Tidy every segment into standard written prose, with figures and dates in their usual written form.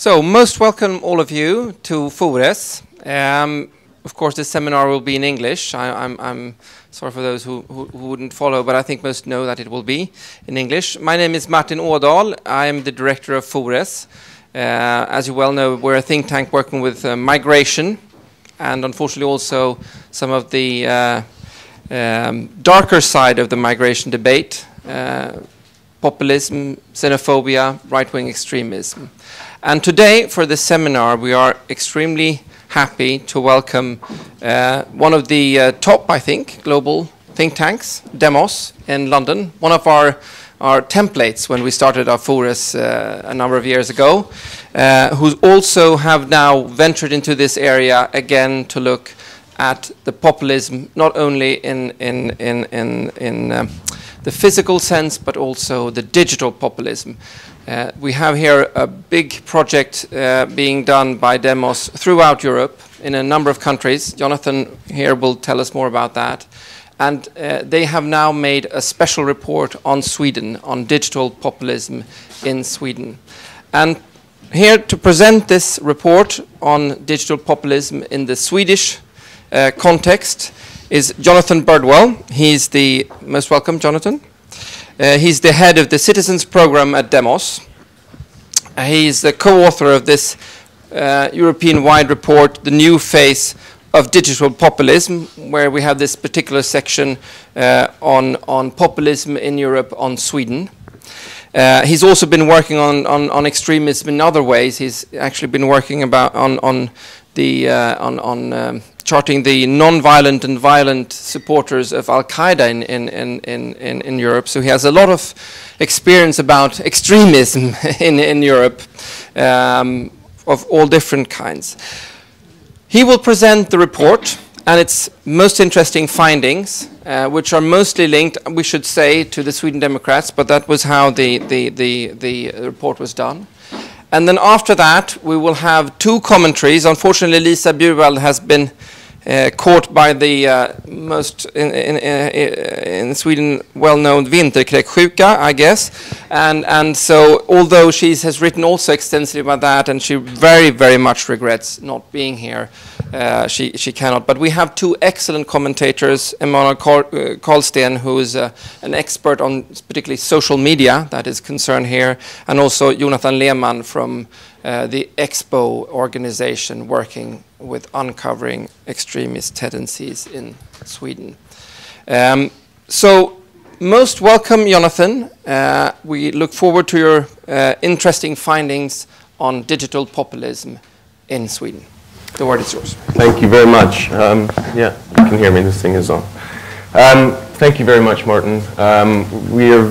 So, most welcome all of you to FORES. Of course, this seminar will be in English. I'm sorry for those who wouldn't follow, but I think most know that it will be in English. My name is Martin Ådahl. I am the director of FORES. As you well know, we're a think tank working with migration and unfortunately also some of the darker side of the migration debate, populism, xenophobia, right-wing extremism. And today, for this seminar, we are extremely happy to welcome one of the top, I think, global think tanks, Demos, in London, one of our templates when we started our FORES a number of years ago, who also have now ventured into this area again to look at the populism, not only in the physical sense, but also the digital populism. We have here a big project being done by Demos throughout Europe in a number of countries. Jonathan here will tell us more about that. And they have now made a special report on Sweden, on digital populism in Sweden. And here to present this report on digital populism in the Swedish context is Jonathan Birdwell. He's the most welcome, Jonathan. He's the head of the Citizens Program at Demos. He's the co-author of this European-wide report, The New Face of Digital Populism, where we have this particular section on populism in Europe, on Sweden. He's also been working on extremism in other ways. He's actually been working on charting the non-violent and violent supporters of Al-Qaeda in Europe. So he has a lot of experience about extremism in Europe of all different kinds. He will present the report and its most interesting findings, which are mostly linked, we should say, to the Sweden Democrats, but that was how the report was done. And then after that, we will have two commentaries. Unfortunately, Lisa Bjurwald has been caught by the most in Sweden well-known vinterkräksjuka, I guess, and so although she has written also extensively about that, and she very much regrets not being here, she cannot. But we have two excellent commentators, Emanuel Karlsten, who is an expert on particularly social media that is concerned here, and also Jonathan Lehmann from the Expo organization working with uncovering extremist tendencies in Sweden. So, most welcome, Jonathan. We look forward to your interesting findings on digital populism in Sweden. The word is yours. Thank you very much. Yeah, you can hear me. This thing is on. Thank you very much, Martin. We are,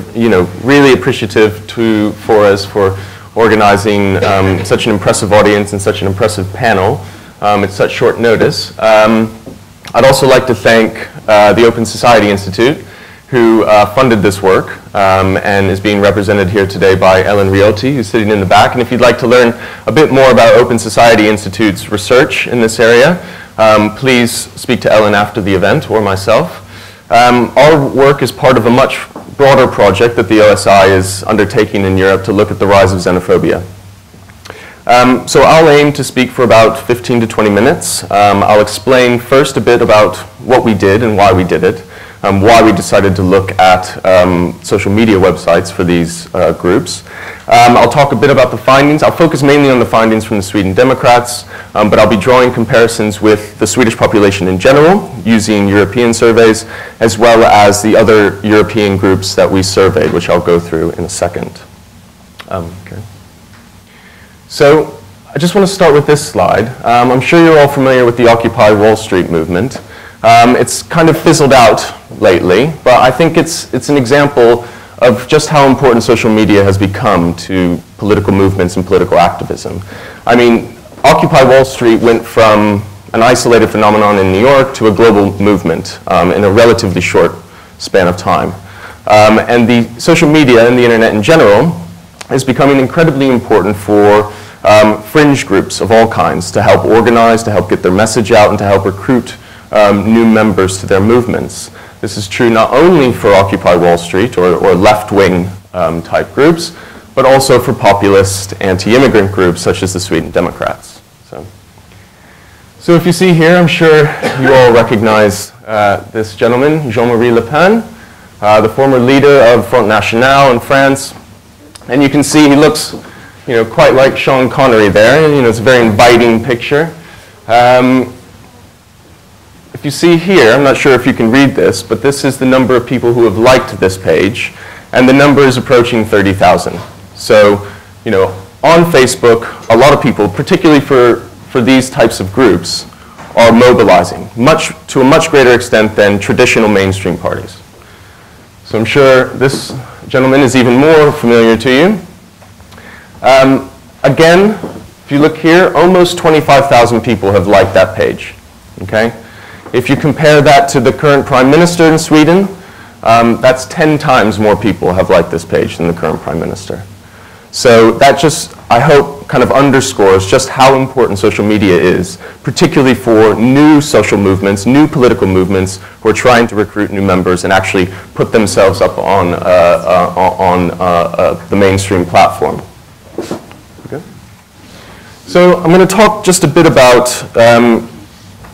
really appreciative to FORES for organizing such an impressive audience and such an impressive panel at such short notice. I'd also like to thank the Open Society Institute, who funded this work and is being represented here today by Ellen Rioti, who's sitting in the back. And if you'd like to learn a bit more about Open Society Institute's research in this area, please speak to Ellen after the event or myself. Our work is part of a much broader project that the OSI is undertaking in Europe to look at the rise of xenophobia. So I'll aim to speak for about 15 to 20 minutes. I'll explain first a bit about what we did and why we did it, why we decided to look at social media websites for these groups. I'll talk a bit about the findings. I'll focus mainly on the findings from the Sweden Democrats, but I'll be drawing comparisons with the Swedish population in general, using European surveys, as well as the other European groups that we surveyed, which I'll go through in a second. Okay. So I just want to start with this slide. I'm sure you're all familiar with the Occupy Wall Street movement. It's kind of fizzled out lately, but I think it's an example of just how important social media has become to political movements and political activism. I mean, Occupy Wall Street went from an isolated phenomenon in New York to a global movement in a relatively short span of time. And the social media and the internet in general is becoming incredibly important for fringe groups of all kinds to help organize, to help get their message out, and to help recruit new members to their movements. This is true not only for Occupy Wall Street or left-wing type groups, but also for populist anti-immigrant groups such as the Sweden Democrats. So if you see here, I'm sure you all recognize this gentleman, Jean-Marie Le Pen, the former leader of Front National in France. And you can see he looks, quite like Sean Connery there. And, it's a very inviting picture. If you see here, I'm not sure if you can read this, but this is the number of people who have liked this page, and the number is approaching 30,000. So, on Facebook, a lot of people, particularly for these types of groups, are mobilizing, to a much greater extent than traditional mainstream parties. So I'm sure this gentleman is even more familiar to you. Again, if you look here, almost 25,000 people have liked that page. Okay? If you compare that to the current Prime Minister in Sweden, that's 10 times more people have liked this page than the current Prime Minister. So that just, I hope, kind of underscores just how important social media is, particularly for new social movements, new political movements who are trying to recruit new members and actually put themselves up on the mainstream platform. Okay. So I'm going to talk just a bit about,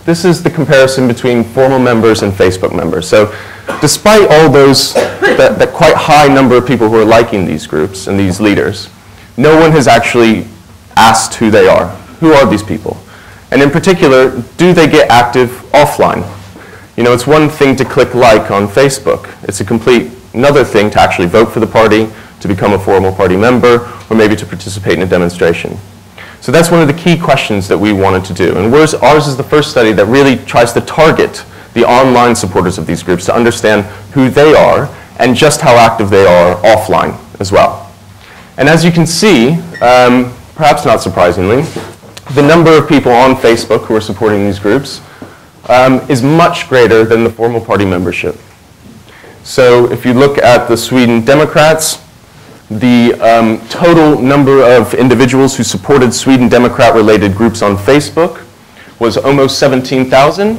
this is the comparison between formal members and Facebook members. So despite all those, that quite high number of people who are liking these groups and these leaders, no one has actually asked who they are. Who are these people? And in particular, do they get active offline? It's one thing to click like on Facebook. It's a complete another thing to actually vote for the party, to become a formal party member, or maybe to participate in a demonstration. So that's one of the key questions that we wanted to do. And ours is the first study that really tries to target the online supporters of these groups to understand who they are and just how active they are offline as well. And as you can see, perhaps not surprisingly, the number of people on Facebook who are supporting these groups is much greater than the formal party membership. So if you look at the Sweden Democrats, the total number of individuals who supported Sweden Democrat-related groups on Facebook was almost 17,000.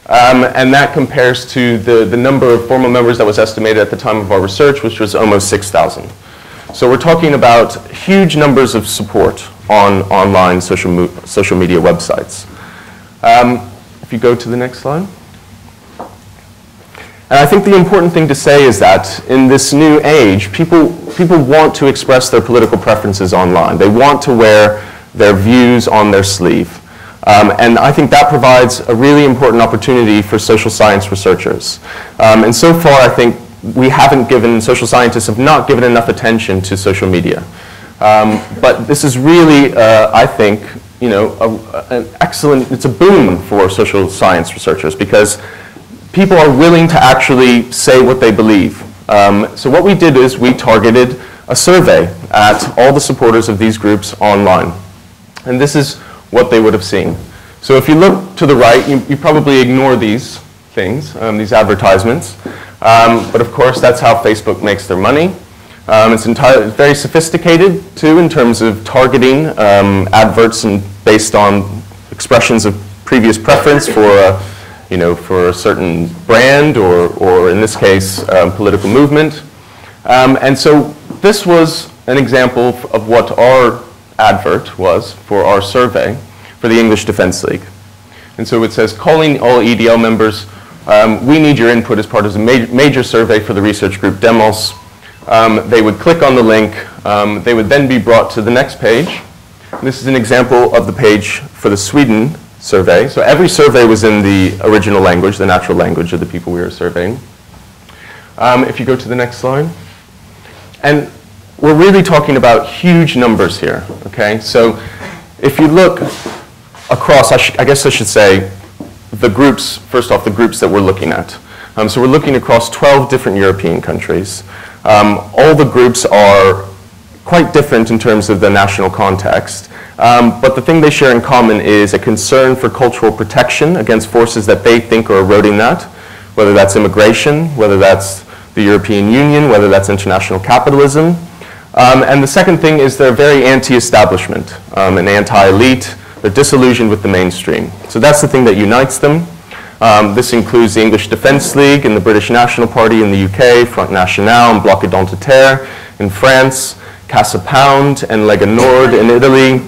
And that compares to the number of formal members that was estimated at the time of our research, which was almost 6,000. So we're talking about huge numbers of support on online social media websites. If you go to the next slide. And I think the important thing to say is that in this new age, people want to express their political preferences online. They want to wear their views on their sleeve. And I think that provides a really important opportunity for social science researchers. And so far, I think social scientists have not given enough attention to social media. But this is really, I think, an excellent, it's a boon for social science researchers because people are willing to actually say what they believe. So what we did is we targeted a survey at all the supporters of these groups online. And this is what they would have seen. So if you look to the right, you probably ignore these things, these advertisements. But of course, that's how Facebook makes their money. It's very sophisticated, too, in terms of targeting adverts based on expressions of previous preference for a certain brand or in this case, political movement. And so this was an example of what our advert was for our survey for the English Defence League. And so it says, calling all EDL members, we need your input as part of a major survey for the research group Demos. They would click on the link. They would then be brought to the next page. This is an example of the page for the Sweden survey. So every survey was in the original language, the natural language of the people we were surveying. If you go to the next slide. And we're really talking about huge numbers here, okay? So if you look across, I guess I should say, the groups, first off, the groups that we're looking at. So we're looking across 12 different European countries. All the groups are quite different in terms of the national context. But the thing they share in common is a concern for cultural protection against forces that they think are eroding that, whether that's immigration, whether that's the European Union, whether that's international capitalism. And the second thing is they're very anti-establishment and anti-elite. They're disillusioned with the mainstream. So that's the thing that unites them. This includes the English Defence League and the British National Party in the UK, Front National and Bloc Identitaire in France, Casa Pound and Lega Nord in Italy,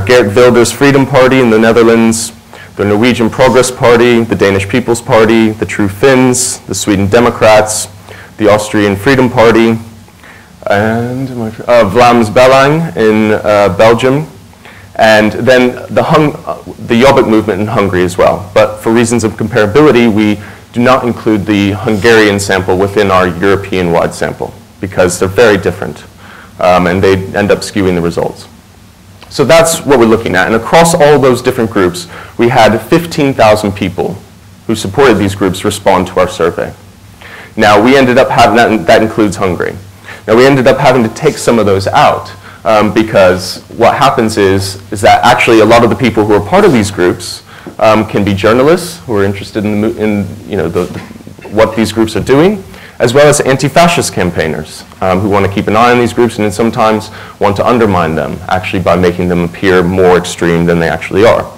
Geert Wilders' Freedom Party in the Netherlands, the Norwegian Progress Party, the Danish People's Party, the True Finns, the Sweden Democrats, the Austrian Freedom Party, and Vlaams Belang in Belgium, and then the Jobbik movement in Hungary as well. But for reasons of comparability, we do not include the Hungarian sample within our European-wide sample because they're very different, and they end up skewing the results. So that's what we're looking at. And across all those different groups, we had 15,000 people who supported these groups respond to our survey. Now, we ended up having, that includes Hungary. Now, we ended up having to take some of those out because what happens is that actually a lot of the people who are part of these groups can be journalists who are interested in what these groups are doing, as well as anti-fascist campaigners who want to keep an eye on these groups and then sometimes want to undermine them, actually by making them appear more extreme than they actually are.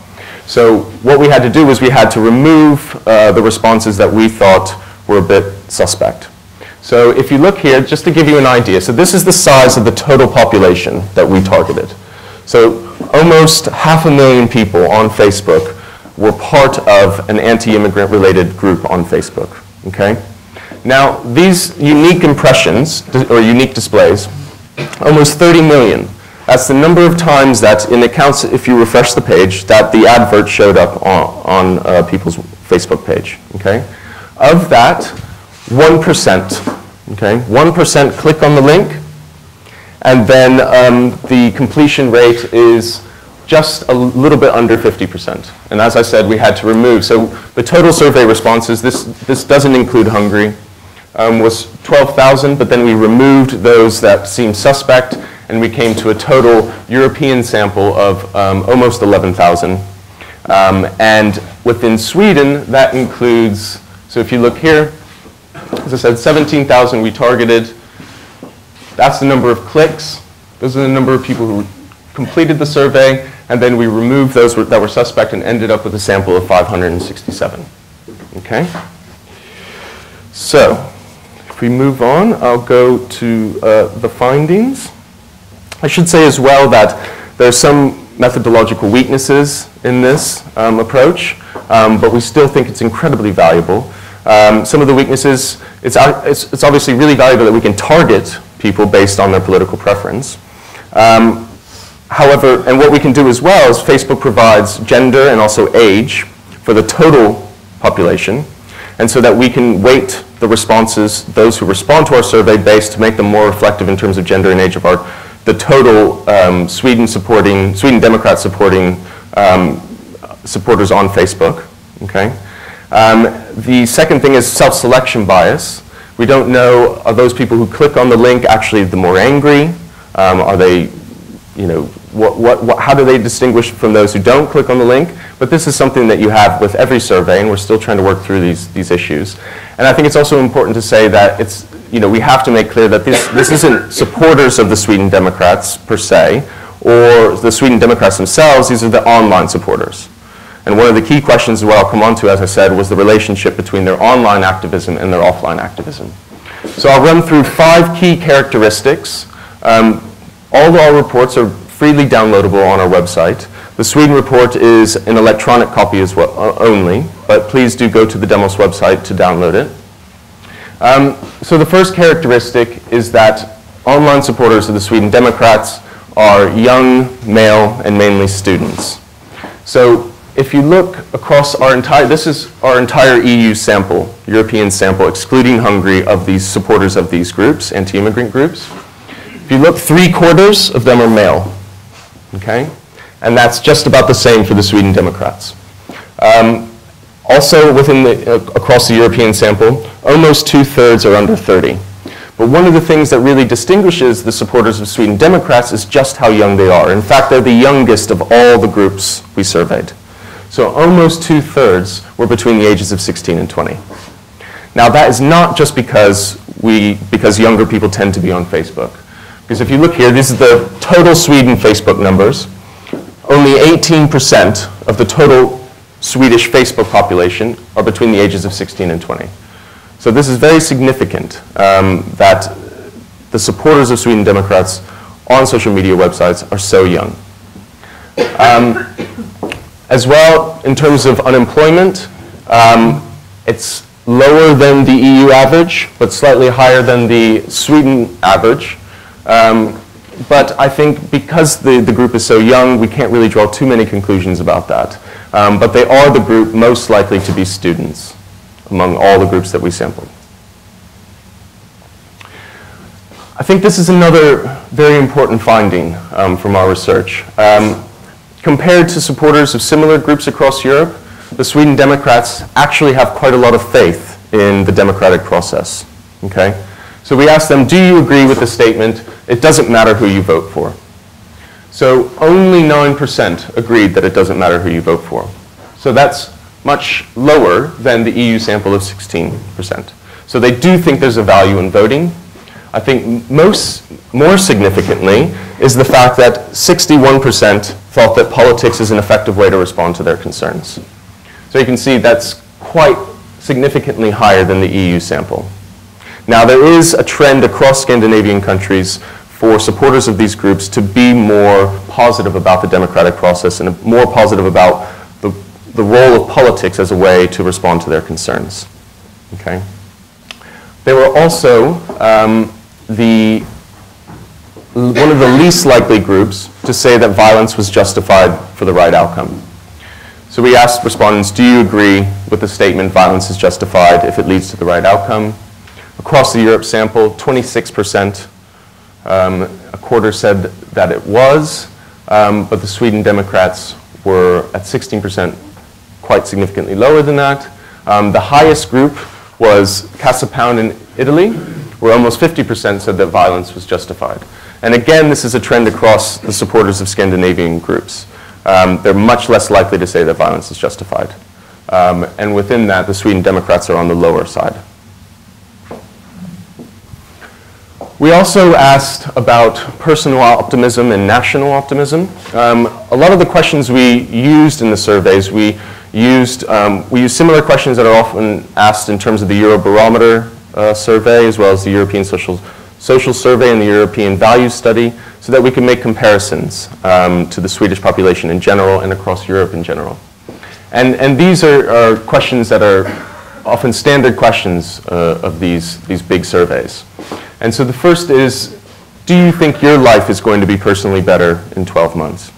So what we had to do was we had to remove the responses that we thought were a bit suspect. So if you look here, just to give you an idea, so this is the size of the total population that we targeted. So almost 500,000 people on Facebook were part of an anti-immigrant related group on Facebook, okay? Now, these unique impressions, or unique displays, almost 30 million. That's the number of times that in accounts, if you refresh the page, that the advert showed up on people's Facebook page, okay? Of that, 1%, okay? 1% click on the link, and then the completion rate is just a little bit under 50%. And as I said, we had to remove. So the total survey responses, this doesn't include Hungary, was 12,000, but then we removed those that seemed suspect, and we came to a total European sample of almost 11,000. And within Sweden, that includes, so if you look here, as I said, 17,000 we targeted. That's the number of clicks. Those are the number of people who completed the survey, and then we removed those that were suspect and ended up with a sample of 567. Okay? So, if we move on, I'll go to the findings. I should say as well that there are some methodological weaknesses in this approach, but we still think it's incredibly valuable. Some of the weaknesses, it's obviously really valuable that we can target people based on their political preference. However, and what we can do as well is Facebook provides gender and also age for the total population, and so that we can weight the responses, those who respond to our survey based to make them more reflective in terms of gender and age of the total Sweden Democrat supporting supporters on Facebook, okay? The second thing is self-selection bias. We don't know, are those people who click on the link actually the more angry? Are they, how do they distinguish from those who don't click on the link? But this is something that you have with every survey, and we're still trying to work through these issues. And I think it's also important to say that it's, we have to make clear that this isn't supporters of the Sweden Democrats per se, or the Sweden Democrats themselves. These are the online supporters. And one of the key questions, what I'll come on to, as I said, was the relationship between their online activism and their offline activism. So I'll run through 5 key characteristics. All of our reports are freely downloadable on our website. The Sweden report is an electronic copy as well, only, but please do go to the Demos website to download it. So the first characteristic is that online supporters of the Sweden Democrats are young, male, and mainly students. So if you look across this is our entire EU sample, European sample, excluding Hungary, of these supporters of these groups, anti-immigrant groups. If you look, 3/4 of them are male, okay? And that's just about the same for the Sweden Democrats. Also across the European sample, almost 2/3 are under 30. But one of the things that really distinguishes the supporters of Sweden Democrats is just how young they are. In fact, they're the youngest of all the groups we surveyed. So almost 2/3 were between the ages of 16 and 20. Now that is not just because younger people tend to be on Facebook. Because if you look here, this is the total Sweden Facebook numbers. Only 18% of the total Swedish Facebook population are between the ages of 16 and 20. So this is very significant that the supporters of Sweden Democrats on social media websites are so young. As well, in terms of unemployment, it's lower than the EU average, but slightly higher than the Sweden average. But I think because the group is so young, we can't really draw too many conclusions about that. But they are the group most likely to be students among all the groups that we sampled. I think this is another very important finding from our research. Compared to supporters of similar groups across Europe, the Sweden Democrats actually have quite a lot of faith in the democratic process. Okay? So we asked them, do you agree with the statement, it doesn't matter who you vote for? So only 9% agreed that it doesn't matter who you vote for. So that's much lower than the EU sample of 16%. So they do think there's a value in voting. I think more significantly is the fact that 61% thought that politics is an effective way to respond to their concerns. So you can see that's quite significantly higher than the EU sample. Now there is a trend across Scandinavian countries for supporters of these groups to be more positive about the democratic process and more positive about the role of politics as a way to respond to their concerns. Okay? They were also one of the least likely groups to say that violence was justified for the right outcome. So we asked respondents, do you agree with the statement violence is justified if it leads to the right outcome? Across the Europe sample, 26%, a quarter said that it was, but the Sweden Democrats were at 16%, quite significantly lower than that. The highest group was Casa Pound in Italy, where almost 50% said that violence was justified. And again, this is a trend across the supporters of Scandinavian groups. They're much less likely to say that violence is justified. And within that, the Sweden Democrats are on the lower side. We also asked about personal optimism and national optimism. A lot of the questions we used in the surveys, we used similar questions that are often asked in terms of the Eurobarometer survey, as well as the European Social Survey and the European Values Study, so that we can make comparisons to the Swedish population in general and across Europe in general. And these are questions that are often standard questions of these big surveys. And so the first is, do you think your life is going to be personally better in 12 months?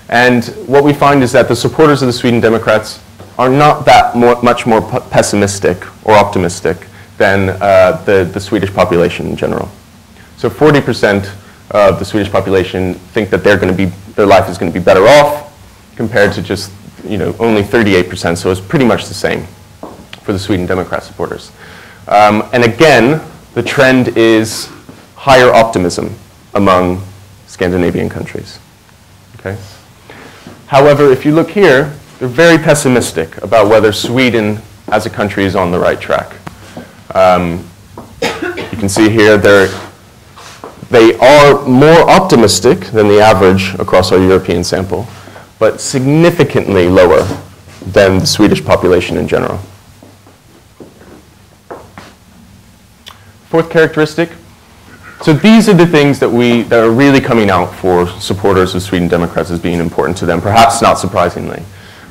And what we find is that the supporters of the Sweden Democrats are not that much more pessimistic or optimistic than the Swedish population in general. So 40% of the Swedish population think that their life is going to be better off, compared to just only 38%. So it's pretty much the same for the Sweden Democrat supporters. And again, the trend is higher optimism among Scandinavian countries. Okay? However, if you look here, they're very pessimistic about whether Sweden as a country is on the right track. You can see here they are more optimistic than the average across our European sample, but significantly lower than the Swedish population in general. Fourth characteristic. So these are the things that are really coming out for supporters of Sweden Democrats as being important to them, perhaps not surprisingly.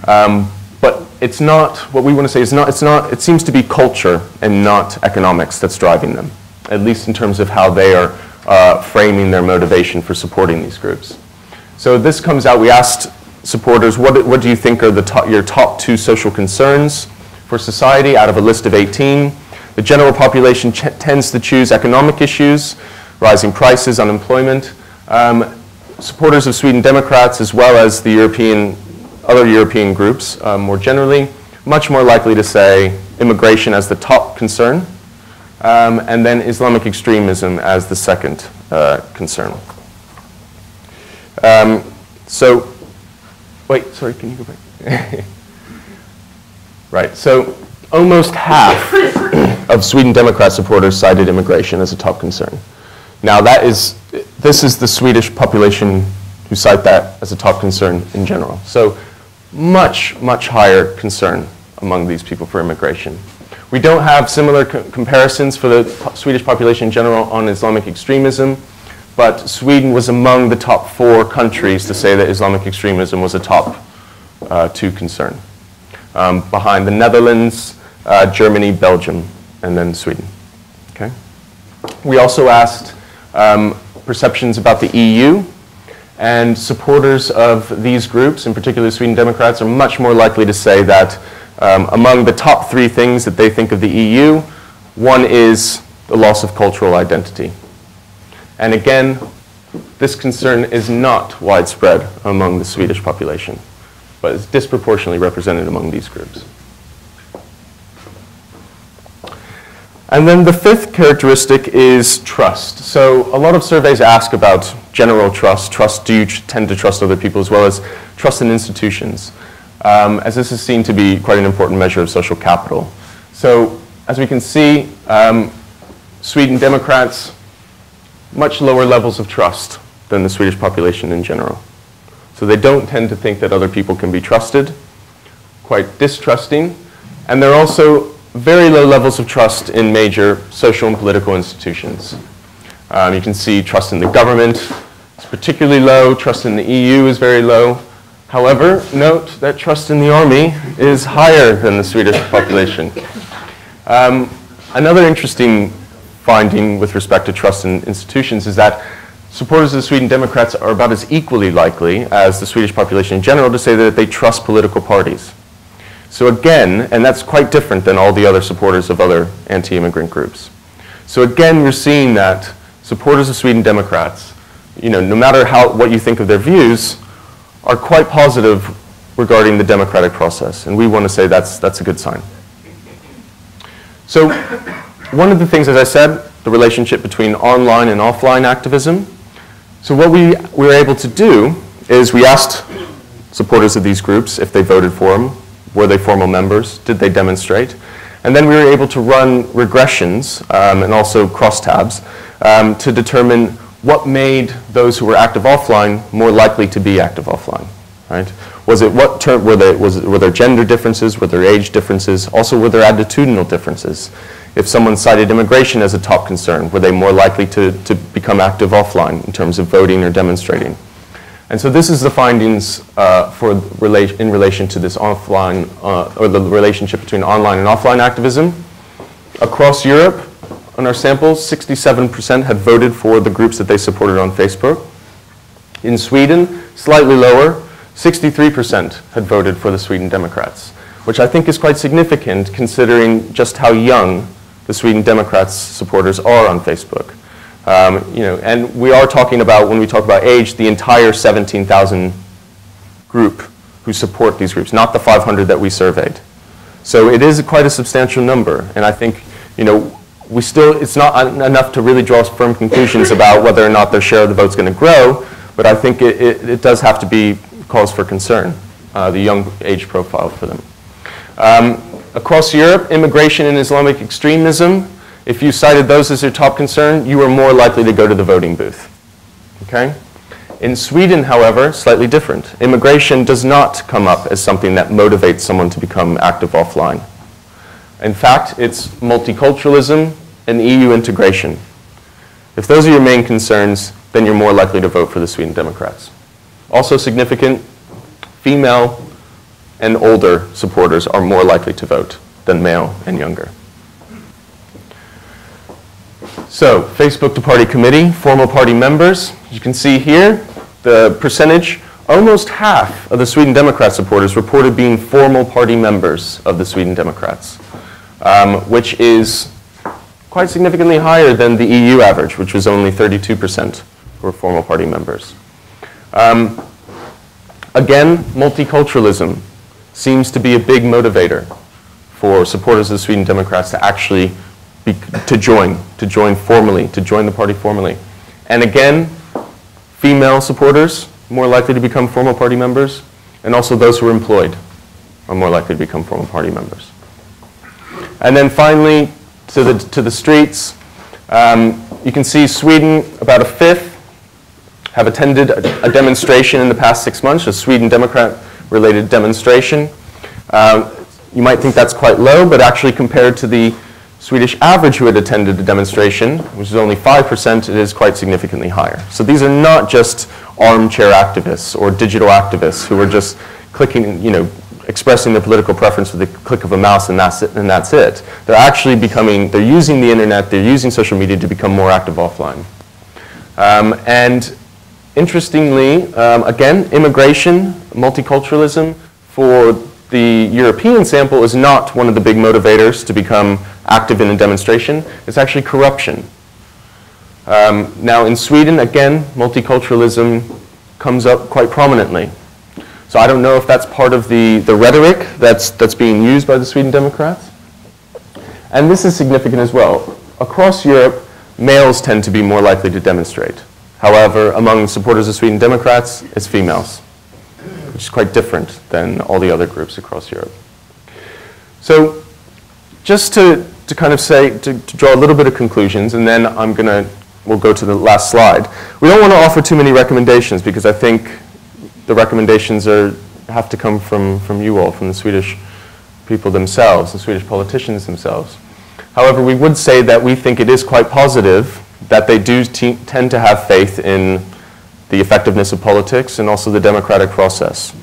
But it's not, what we want to say is it seems to be culture and not economics that's driving them, at least in terms of how they are framing their motivation for supporting these groups. So this comes out, we asked supporters, what do you think are your top 2 social concerns for society out of a list of 18? The general population tends to choose economic issues, rising prices, unemployment. Supporters of Sweden Democrats, as well as the other European groups more generally, much more likely to say immigration as the top concern, and then Islamic extremism as the second concern. Wait, sorry, can you go back? Right, so almost half of Sweden Democrat supporters cited immigration as a top concern. Now this is the Swedish population who cite that as a top concern in general. So much, much higher concern among these people for immigration. We don't have similar comparisons for the Swedish population in general on Islamic extremism, but Sweden was among the top 4 countries to say that Islamic extremism was a top 2 concern, behind the Netherlands, Germany, Belgium, and then Sweden. Okay. We also asked perceptions about the EU, and supporters of these groups, in particular Sweden Democrats, are much more likely to say that among the top 3 things that they think of the EU, one is the loss of cultural identity. And again, this concern is not widespread among the Swedish population, but is disproportionately represented among these groups. And then the 5th characteristic is trust. So a lot of surveys ask about general trust. Do you tend to trust other people, as well as trust in institutions, as this is seen to be quite an important measure of social capital. So as we can see, Sweden Democrats, much lower levels of trust than the Swedish population in general. So they don't tend to think that other people can be trusted, quite distrusting, and they're also very low levels of trust in major social and political institutions. You can see trust in the government is particularly low, trust in the EU is very low. However, note that trust in the army is higher than the Swedish population. Another interesting finding with respect to trust in institutions is that supporters of the Sweden Democrats are about as equally likely as the Swedish population in general to say that they trust political parties. So again, and that's quite different than all the other supporters of other anti-immigrant groups. So again, we're seeing that supporters of Sweden Democrats, no matter what you think of their views, are quite positive regarding the democratic process. And we want to say that's a good sign. So one of the things, as I said, the relationship between online and offline activism. So what we were able to do is we asked supporters of these groups if they voted for them. Were they formal members? Did they demonstrate? And then we were able to run regressions and also crosstabs to determine what made those who were active offline more likely to be active offline. Right? Was it were there gender differences? Were there age differences? Also, were there attitudinal differences? If someone cited immigration as a top concern, were they more likely to become active offline in terms of voting or demonstrating? And so this is the findings in relation to this offline, or the relationship between online and offline activism. Across Europe, on our samples, 67% had voted for the groups that they supported on Facebook. In Sweden, slightly lower, 63% had voted for the Sweden Democrats, which I think is quite significant considering just how young the Sweden Democrats supporters are on Facebook. And we are talking about, when we talk about age, the entire 17,000 group who support these groups, not the 500 that we surveyed. So it is quite a substantial number, and I think, it's not enough to really draw firm conclusions about whether or not their share of the vote is going to grow, but I think it does have to be cause for concern, the young age profile for them. Across Europe, immigration and Islamic extremism, if you cited those as your top concern, you were more likely to go to the voting booth. Okay? In Sweden, however, slightly different. Immigration does not come up as something that motivates someone to become active offline. In fact, it's multiculturalism and EU integration. If those are your main concerns, then you're more likely to vote for the Sweden Democrats. Also significant, female and older supporters are more likely to vote than male and younger. So, Facebook to Party Committee, formal party members. You can see here the percentage, almost half of the Sweden Democrat supporters reported being formal party members of the Sweden Democrats, which is quite significantly higher than the EU average, which was only 32% were formal party members. Again, multiculturalism seems to be a big motivator for supporters of the Sweden Democrats to actually to join formally, to join the party formally. And again, female supporters more likely to become formal party members, and also those who are employed are more likely to become formal party members. And then finally, to the streets, you can see Sweden, about a fifth have attended a demonstration in the past 6 months, a Sweden Democrat-related demonstration. You might think that's quite low, but actually compared to the Swedish average who had attended the demonstration, which is only 5%, it is quite significantly higher. So these are not just armchair activists or digital activists who are just clicking, expressing their political preference with the click of a mouse and that's it. They're actually they're using the internet, they're using social media to become more active offline. And interestingly, again, immigration, multiculturalism for the European sample is not one of the big motivators to become active in a demonstration. It's actually corruption. Now in Sweden, again, multiculturalism comes up quite prominently. So I don't know if that's part of the rhetoric that's being used by the Sweden Democrats. And this is significant as well. Across Europe, males tend to be more likely to demonstrate. However, among supporters of Sweden Democrats, it's females, which is quite different than all the other groups across Europe. So just to kind of say, to draw a little bit of conclusions, and then we'll go to the last slide. We don't want to offer too many recommendations because I think the recommendations have to come from you all, from the Swedish people themselves, the Swedish politicians themselves. However, we would say that we think it is quite positive that they do tend to have faith in the effectiveness of politics and also the democratic process.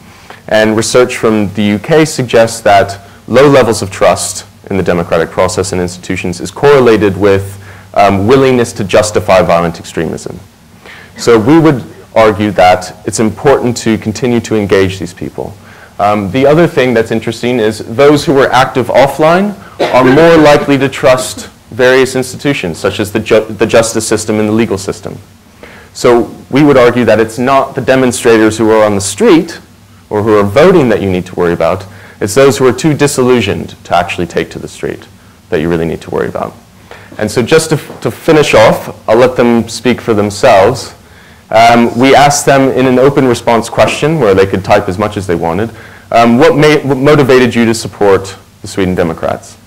And research from the UK suggests that low levels of trust in the democratic process and institutions is correlated with willingness to justify violent extremism. So we would argue that it's important to continue to engage these people. The other thing that's interesting is those who are active offline are more likely to trust various institutions, such as the justice system and the legal system. So we would argue that it's not the demonstrators who are on the street or who are voting that you need to worry about. It's those who are too disillusioned to actually take to the street that you really need to worry about. And so just to finish off, I'll let them speak for themselves. We asked them in an open response question where they could type as much as they wanted, what motivated you to support the Sweden Democrats?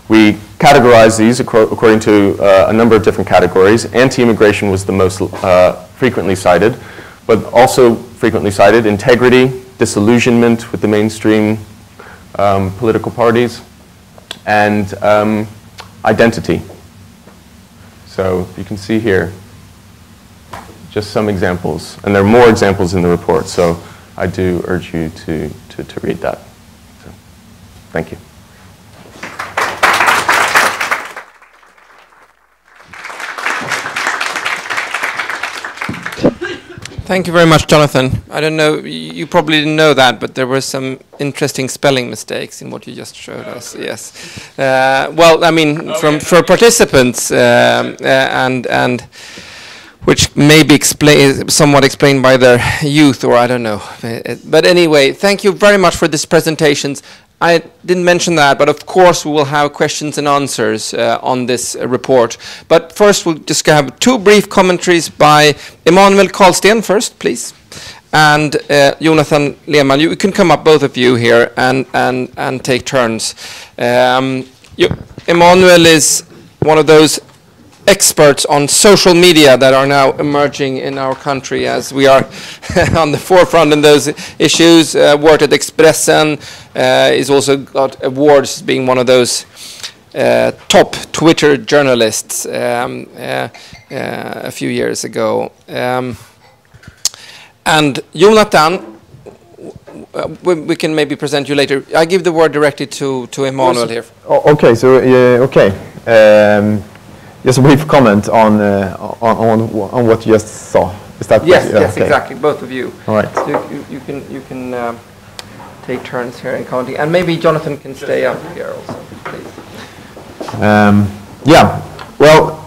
We categorized these according to a number of different categories. Anti-immigration was the most frequently cited, but also frequently cited integrity, disillusionment with the mainstream political parties, and identity. So you can see here just some examples, and there are more examples in the report, so I do urge you to read that. So, thank you. Thank you very much, Jonathan. I don't know, you probably didn't know that, but there were some interesting spelling mistakes in what you just showed us. Yes. Well, I mean, for participants, and which may be somewhat explained by their youth, or I don't know. But anyway, thank you very much for these presentations. I didn't mention that, but of course we will have questions and answers on this report. But first we'll just have two brief commentaries by Emanuel Karlsten first, please, and Jonathan Lehmann. You can come up, both of you here, and take turns. Emanuel is one of those experts on social media that are now emerging in our country, as we are on the forefront in those issues. Worked at Expressen, he's also got awards being one of those top Twitter journalists a few years ago. And Jonathan, we can maybe present you later. I give the word directly to Emanuel here. Okay, so okay. Just a brief comment on what you just saw. Is that yes? Yeah, yes, okay. Exactly. Both of you. All right. So you can take turns here in commenting, and maybe Jonathan can stay up here also, please. Yeah. Well,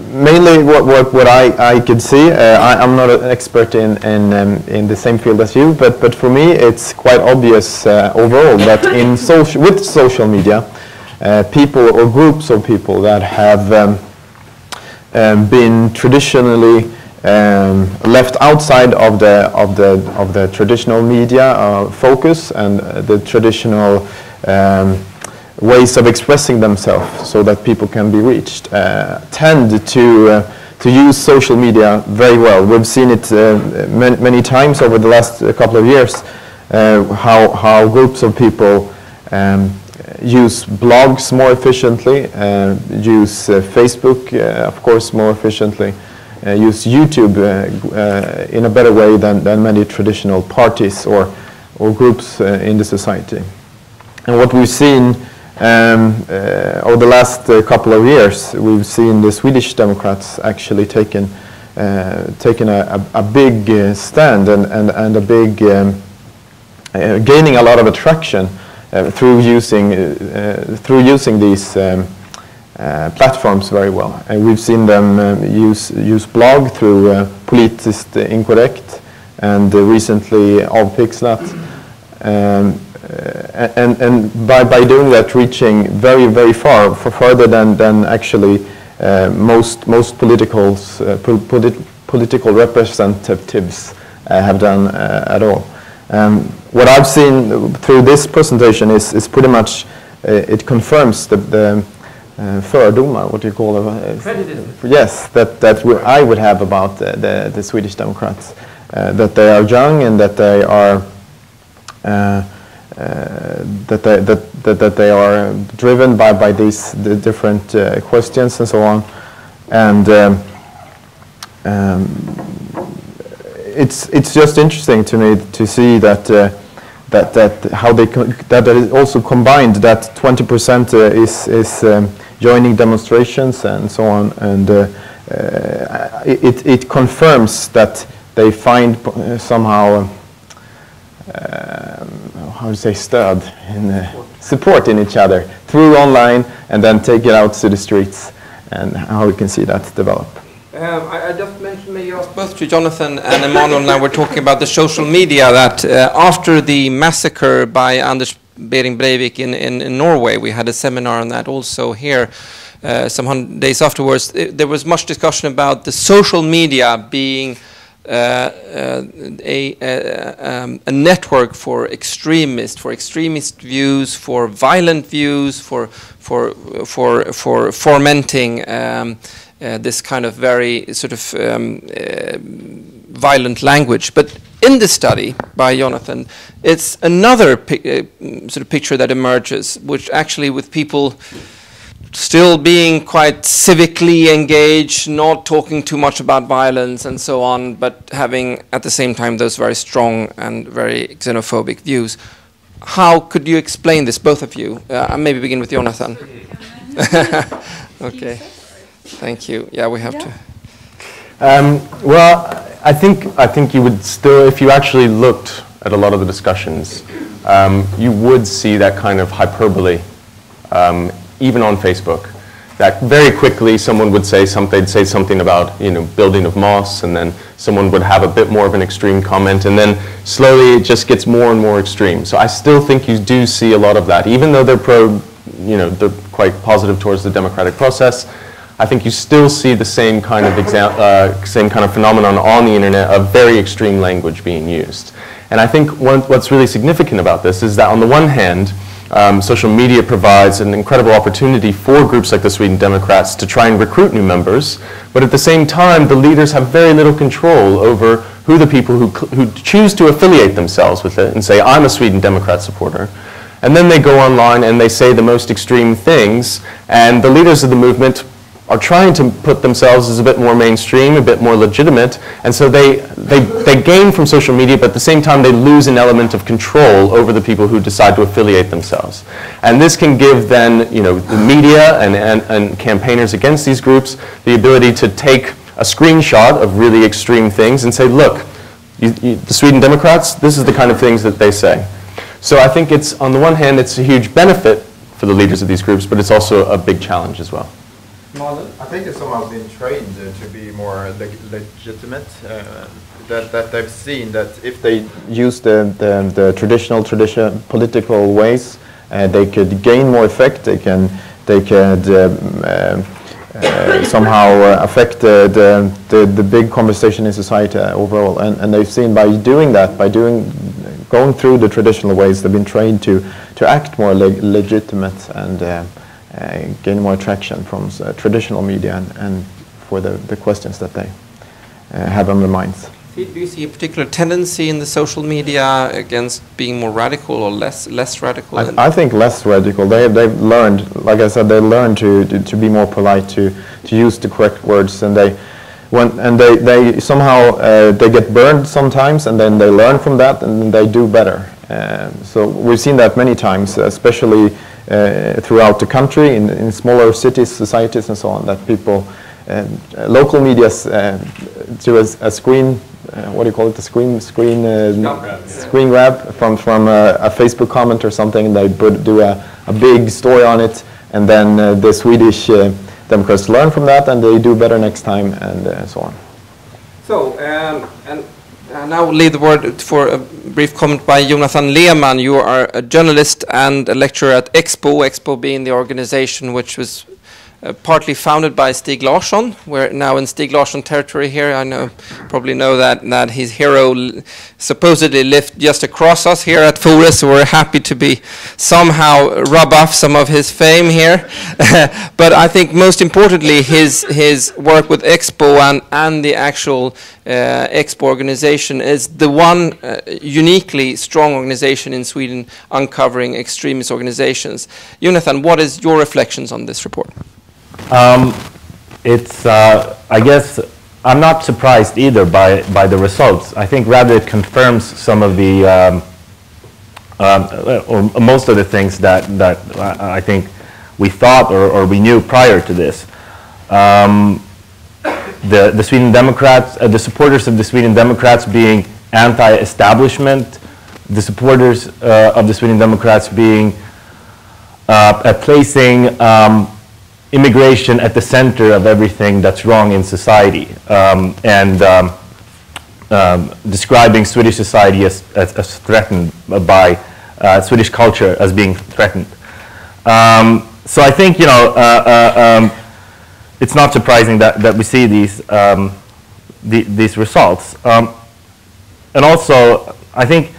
mainly what I could see. I'm not an expert in the same field as you, but for me it's quite obvious overall that with social media. People or groups of people that have been traditionally left outside of the traditional media focus and the traditional ways of expressing themselves, so that people can be reached, tend to use social media very well. We've seen it many times over the last couple of years, how groups of people use blogs more efficiently, use Facebook, of course, more efficiently, use YouTube in a better way than many traditional parties or groups in the society. And what we've seen over the last couple of years, we've seen the Swedish Democrats actually taking a big stand and a big gaining a lot of attraction through using these platforms very well. And we've seen them use blog through Politiskt Inkorrekt and recently Avpixlat. And by doing that, reaching very far, further than actually most political representatives have done at all. What I've seen through this presentation is pretty much it confirms the fördomar, what do you call it? Prejudice. Yes, that I would have about the Swedish Democrats, that they are young and that they are. That they are driven by the different questions and so on, and it's just interesting to me to see that how that is also combined, that 20% is joining demonstrations and so on, and it confirms that they find somehow. How to say, stöd in support in each other through online, and then take it out to the streets, and how we can see that develop. I just mentioned, maybe asked both to Jonathan and Emanuel, now we're talking about the social media, that after the massacre by Anders Behring Breivik in Norway, we had a seminar on that also here some days afterwards. There was much discussion about the social media being a network for extremist views, for violent views, for fomenting this kind of very sort of violent language. But in the study by Jonathan, it's another sort of picture that emerges, which actually with people still being quite civically engaged, not talking too much about violence and so on, but having at the same time those very strong and very xenophobic views. How could you explain this, both of you? Maybe begin with Jonathan. Okay, thank you. Yeah, we have to. Well, I think you would still, if you actually looked at a lot of the discussions, you would see that kind of hyperbole. Even on Facebook, that very quickly someone would say something, they'd say something about, building of mosques, and then someone would have a bit more of an extreme comment, and then slowly it just gets more and more extreme. So I still think you do see a lot of that, even though they're they're quite positive towards the democratic process. I think you still see the same kind of phenomenon on the internet of very extreme language being used. And I think what's really significant about this is that on the one hand, social media provides an incredible opportunity for groups like the Sweden Democrats to try and recruit new members, but at the same time, the leaders have very little control over who the people who choose to affiliate themselves with it and say, I'm a Sweden Democrat supporter. And then they go online and they say the most extreme things, and the leaders of the movement are trying to put themselves as a bit more mainstream, a bit more legitimate, and so they gain from social media, but at the same time they lose an element of control over the people who decide to affiliate themselves. And this can give then, the media and campaigners against these groups the ability to take a screenshot of really extreme things and say, look, the Sweden Democrats, this is the kind of things that they say. So I think it's, on the one hand, it's a huge benefit for the leaders of these groups, but it's also a big challenge as well. I think it's somehow been trained to be more legitimate. That they've seen that if they use the traditional political ways, they could gain more effect. They could somehow affect the big conversation in society overall. And they've seen by doing that, going through the traditional ways, they've been trained to act more legitimate and gain more traction from traditional media and for the questions that they have on their minds. Do you see a particular tendency in the social media against being more radical or less radical? I think less radical. They've learned, like I said, they learned to be more polite, to use the correct words, and they somehow they get burned sometimes, and then they learn from that, and then they do better. So we've seen that many times, especially throughout the country, in smaller cities, societies, and so on. That people, local media, do a screen. What do you call it? The screen grab from a Facebook comment or something. They do a big story on it, and then the Swedish Democrats learn from that, and they do better next time, and so on. So, and now we'll leave the word for a brief comment by Jonathan Lehmann. You are a journalist and a lecturer at Expo being the organization which was partly founded by Stig Larsson. We're now in Stig Larsson territory here. I probably know that his hero supposedly lived just across us here at FORES, so we're happy to be somehow rub off some of his fame here. But I think most importantly his work with Expo and the actual Expo organization is the one uniquely strong organization in Sweden uncovering extremist organizations. Jonathan, what is your reflections on this report? I guess I'm not surprised either by the results. I think rather it confirms some of the, or most of the things that I think we thought or we knew prior to this. The Sweden Democrats, the supporters of the Sweden Democrats being anti-establishment, the supporters of the Sweden Democrats being placing immigration at the center of everything that's wrong in society, and describing Swedish society as threatened by Swedish culture as being threatened. So I think, you know, it's not surprising that we see these results. And also, I think,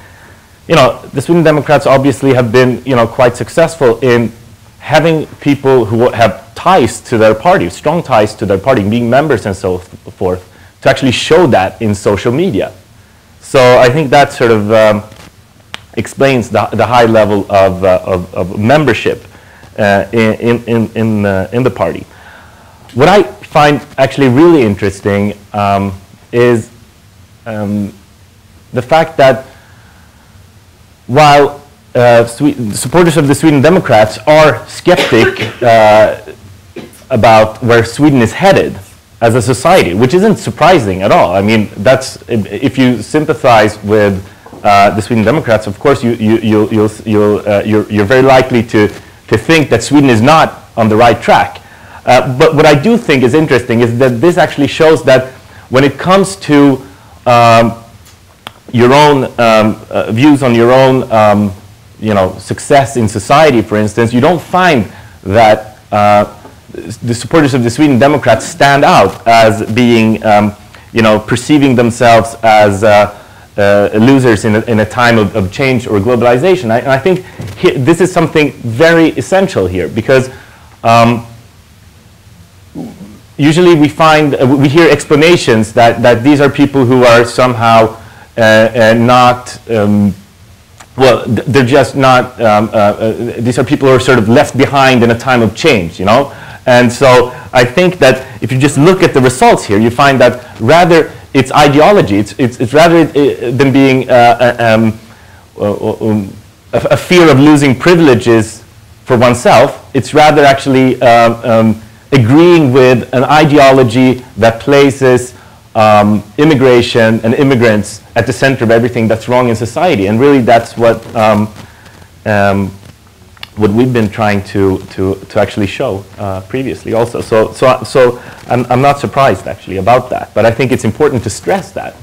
you know, the Sweden Democrats obviously have been, you know, quite successful in having people who have ties to their party, strong ties to their party, being members and so forth, to actually show that in social media. So I think that sort of explains the high level of membership in the party. What I find actually really interesting is the fact that while supporters of the Sweden Democrats are skeptic about where Sweden is headed as a society, which isn't surprising at all. I mean, that's, if you sympathize with the Sweden Democrats, of course you're very likely to think that Sweden is not on the right track. But what I do think is interesting is that this actually shows that when it comes to your own views on your own you know, success in society, for instance, you don't find that the supporters of the Sweden Democrats stand out as being, you know, perceiving themselves as losers in a time of change or globalization. And I think this is something very essential here, because usually we hear explanations that these are people who are somehow not, well, they're just not, these are people who are sort of left behind in a time of change, you know? And so I think that if you just look at the results here, you find that rather it's ideology, it's rather than being a fear of losing privileges for oneself, it's rather actually agreeing with an ideology that places immigration and immigrants at the center of everything that's wrong in society. And really that's what we've been trying to actually show previously also. So I'm not surprised actually about that, but I think it's important to stress that.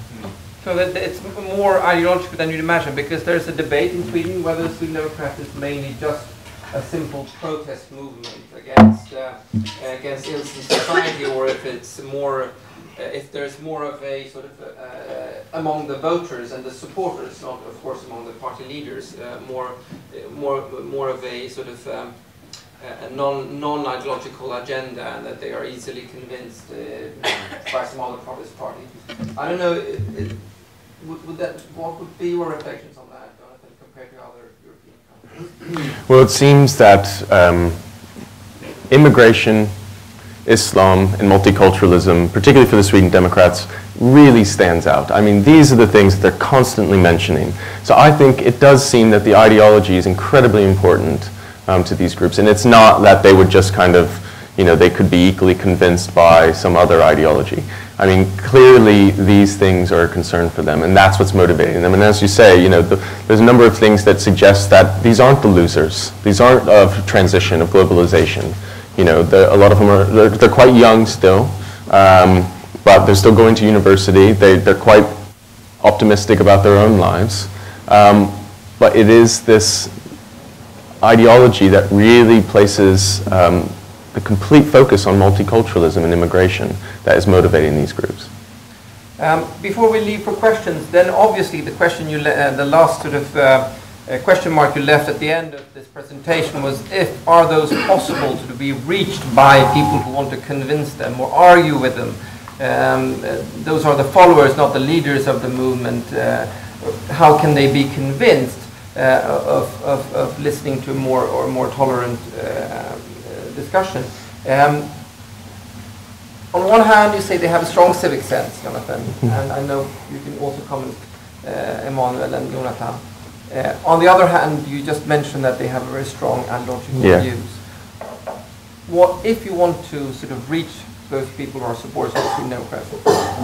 So that it's more ideological than you'd imagine, because there's a debate in Sweden whether the Sweden Democrats is mainly just a simple protest movement against ills in society, or if it's more, if there's more of a sort of among the voters and the supporters, not of course among the party leaders, more of a sort of a non-ideological agenda, and that they are easily convinced by some other populist party. I don't know, what would be your reflections on that, Jonathan, compared to other European countries? Well, it seems that immigration, Islam, and multiculturalism, particularly for the Sweden Democrats, really stands out. I mean, these are the things that they're constantly mentioning. So I think it does seem that the ideology is incredibly important to these groups. And it's not that they would just kind of, they could be equally convinced by some other ideology. I mean, clearly these things are a concern for them, and that's what's motivating them. And as you say, there's a number of things that suggest that these aren't the losers. These aren't of transition, of globalization. A lot of them they're quite young still, but they're still going to university. They're quite optimistic about their own lives. But it is this ideology that really places the complete focus on multiculturalism and immigration that is motivating these groups. Before we leave for questions, then obviously the question the last sort of question mark you left at the end of this presentation was, are those possible to be reached by people who want to convince them or argue with them? Those are the followers, not the leaders of the movement. How can they be convinced of listening to more tolerant discussion? On one hand, you say they have a strong civic sense, Jonathan, and I know you can also comment, Emanuel and Jonathan. On the other hand, you just mentioned that they have very strong ideological views. What if you want to sort of reach those people who are supporters of the Sweden Democrats,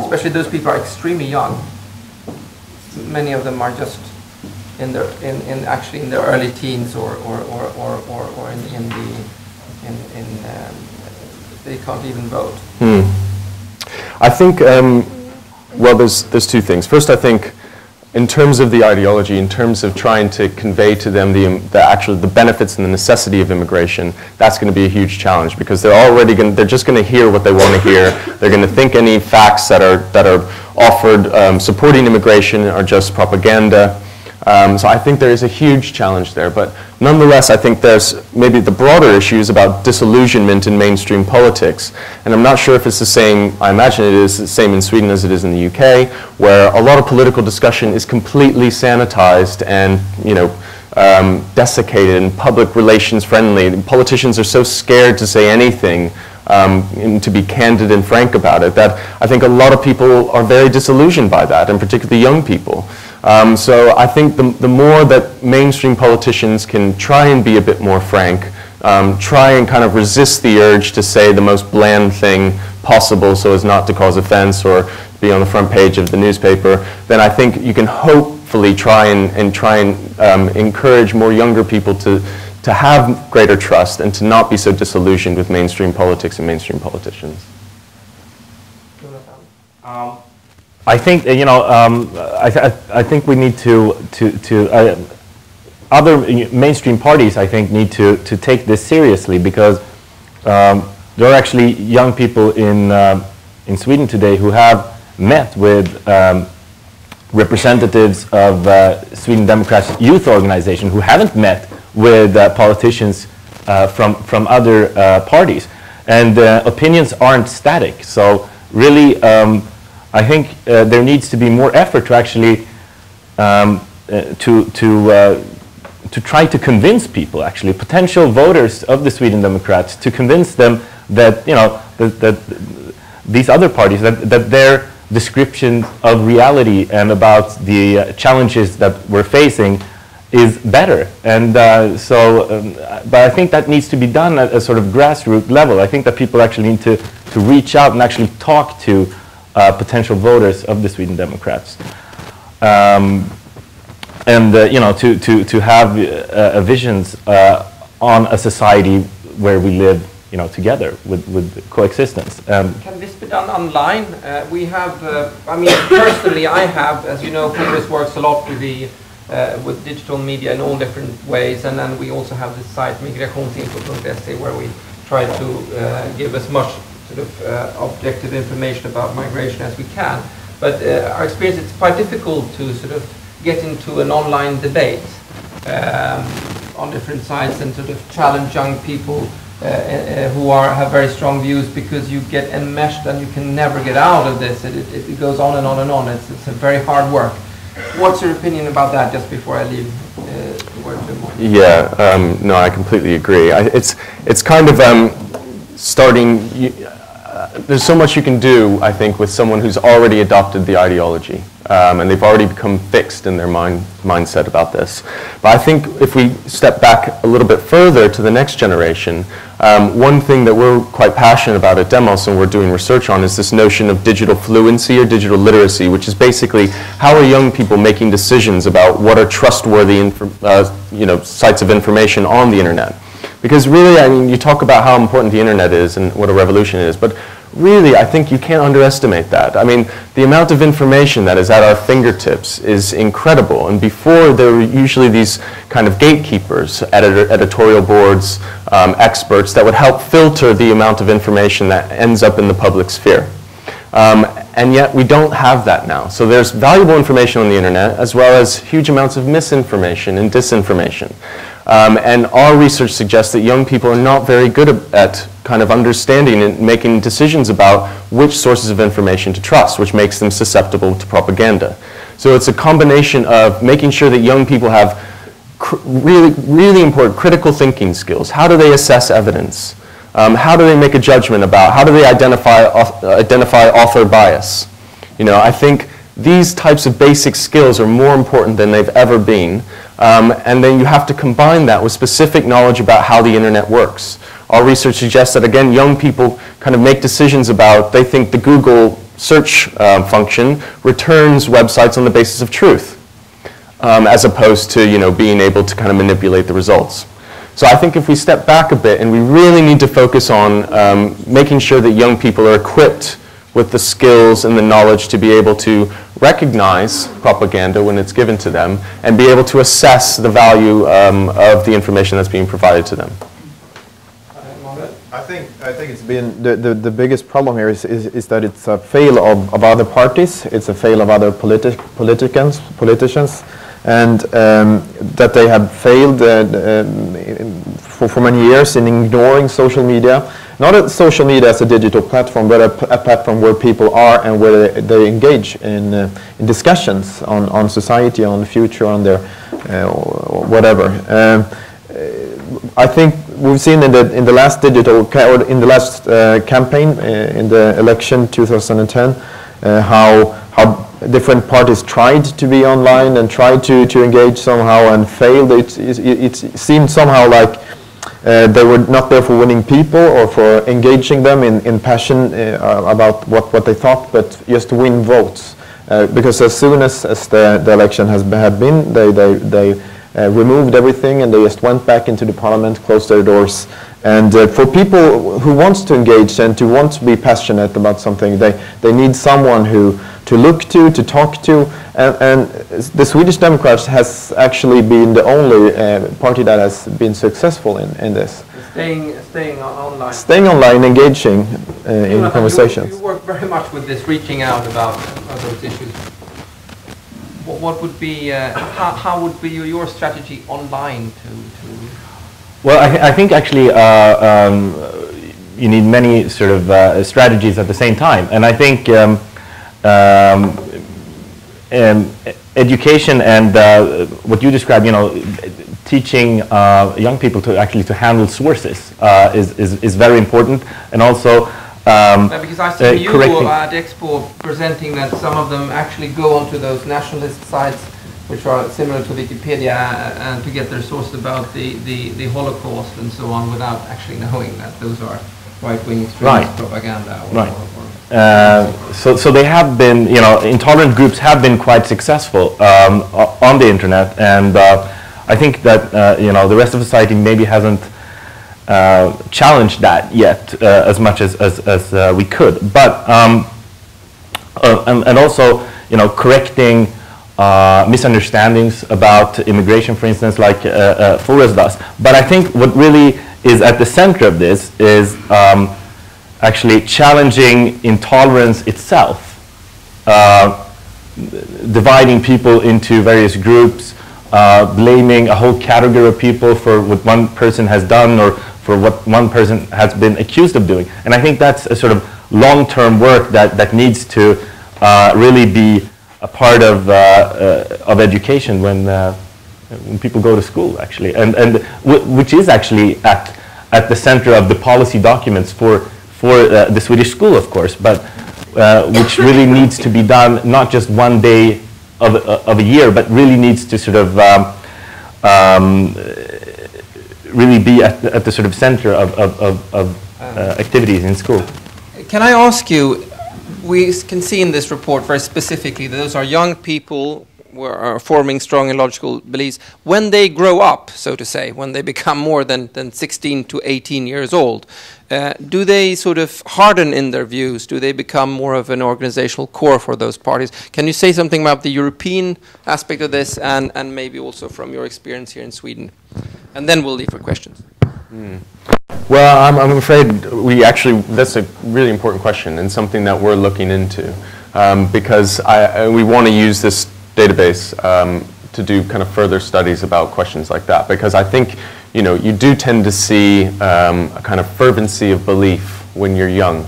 especially those people are extremely young? Many of them are just in their actually in their early teens or they can't even vote. I think well, there's two things. First, I think in terms of the ideology, in terms of trying to convey to them the benefits and the necessity of immigration, that's going to be a huge challenge, because they're just going to hear what they want to hear. They're going to think any facts that are offered supporting immigration are just propaganda. So I think there is a huge challenge there, but nonetheless I think there's maybe the broader issues about disillusionment in mainstream politics, and I'm not sure if it's the same. I imagine it is the same in Sweden as it is in the UK, where a lot of political discussion is completely sanitized and desiccated and public relations friendly. Politicians are so scared to say anything and to be candid and frank about it, that I think a lot of people are very disillusioned by that, and particularly young people. So I think the more that mainstream politicians can try and be a bit more frank, try and kind of resist the urge to say the most bland thing possible so as not to cause offense or be on the front page of the newspaper, then I think you can hopefully try and encourage more younger people to have greater trust and to not be so disillusioned with mainstream politics and mainstream politicians. I think I think we need to other mainstream parties, I think, need to take this seriously, because there are actually young people in Sweden today who have met with representatives of Sweden Democrats youth organization who haven't met with politicians from other parties, and opinions aren't static. So really, I think there needs to be more effort to actually to try to convince people, actually potential voters of the Sweden Democrats, to convince them that that these other parties, that their description of reality and about the challenges that we're facing is better. And but I think that needs to be done at a sort of grassroots level. I think that people actually need to reach out and actually talk to potential voters of the Sweden Democrats, and to have visions on a society where we live, together with coexistence. Can this be done online? We have, I mean, personally, I have, as you know, FORES works a lot with digital media in all different ways, and then we also have this site migrationsinfo.se, where we try to give as much sort of objective information about migration as we can. But our experience, it's quite difficult to sort of get into an online debate on different sides and sort of challenge young people who have very strong views, because you get enmeshed and you can never get out of this. It goes on and on and on. It's a very hard work. What's your opinion about that, just before I leave the word to Mark? Yeah, no, I completely agree. It's kind of starting, there's so much you can do, I think, with someone who's already adopted the ideology, and they've already become fixed in their mindset about this. But I think if we step back a little bit further to the next generation, one thing that we're quite passionate about at Demos and we're doing research on is this notion of digital fluency or digital literacy, which is basically how are young people making decisions about what are trustworthy sites of information on the internet. Because really, I mean, you talk about how important the internet is and what a revolution it is, but really, I think you can't underestimate that. I mean, the amount of information that is at our fingertips is incredible. And before, there were usually these kind of gatekeepers, editorial boards, experts that would help filter the amount of information that ends up in the public sphere. And yet, we don't have that now. So there's valuable information on the internet, as well as huge amounts of misinformation and disinformation. And our research suggests that young people are not very good at kind of understanding and making decisions about which sources of information to trust, which makes them susceptible to propaganda. So it's a combination of making sure that young people have really, really important critical thinking skills. How do they assess evidence? How do they make a judgment about, how do they identify author bias? You know, I think these types of basic skills are more important than they've ever been. And then you have to combine that with specific knowledge about how the internet works. Our research suggests that, again, young people kind of make decisions about, they think the Google search function returns websites on the basis of truth, as opposed to, you know, being able to kind of manipulate the results. So I think if we step back a bit, and we really need to focus on making sure that young people are equipped with the skills and the knowledge to be able to recognize propaganda when it's given to them and be able to assess the value of the information that's being provided to them. I think it's been the biggest problem here is that it's a fail of other parties, it's a fail of other politicians, and that they have failed for many years in ignoring social media. Not a social media as a digital platform, but a platform where people are and where they engage in discussions on society, on the future, on their whatever. I think we've seen in the last campaign in the election 2010 how different parties tried to be online and tried to engage somehow and failed. It seemed somehow like they were not there for winning people or for engaging them in passion about what they thought, but just to win votes. Because as soon as the election had been, they removed everything and they just went back into the parliament, closed their doors. And for people who want to engage and to want to be passionate about something, they need someone to look to talk to. And the Swedish Democrats has actually been the only party that has been successful in this. Staying online. Staying online, engaging in conversations. You work very much with this, reaching out about those issues. What would be, how would be your strategy online to? Well, I think actually you need many sort of strategies at the same time, and I think education and what you described, you know, teaching young people to actually to handle sources is very important, and also because I see you at Expo presenting that some of them actually go onto those nationalist sites which are similar to Wikipedia and to get their sources about the Holocaust and so on without actually knowing that those are right-wing extremist propaganda. So they have been, you know, intolerant groups have been quite successful on the internet, and I think that you know, the rest of society maybe hasn't challenged that yet as much as we could, but and also, you know, correcting misunderstandings about immigration, for instance, like FORES does. But I think what really is at the center of this is actually challenging intolerance itself, dividing people into various groups, blaming a whole category of people for what one person has done or for what one person has been accused of doing. And I think that's a sort of long-term work that needs to really be a part of education when people go to school, actually, and which is actually at the center of the policy documents for the Swedish school, of course, but which really needs to be done not just one day of a year, but really needs to sort of really be at the sort of center of activities in school. Can I ask you, we can see in this report very specifically that those are young people who are forming strong and logical beliefs. When they grow up, so to say, when they become more than 16 to 18 years old, do they sort of harden in their views? Do they become more of an organizational core for those parties? Can you say something about the European aspect of this and maybe also from your experience here in Sweden? And then we'll leave for questions. Well, I'm afraid that's a really important question and something that we're looking into because we want to use this database to do kind of further studies about questions like that, because I think you do tend to see a kind of fervency of belief when you're young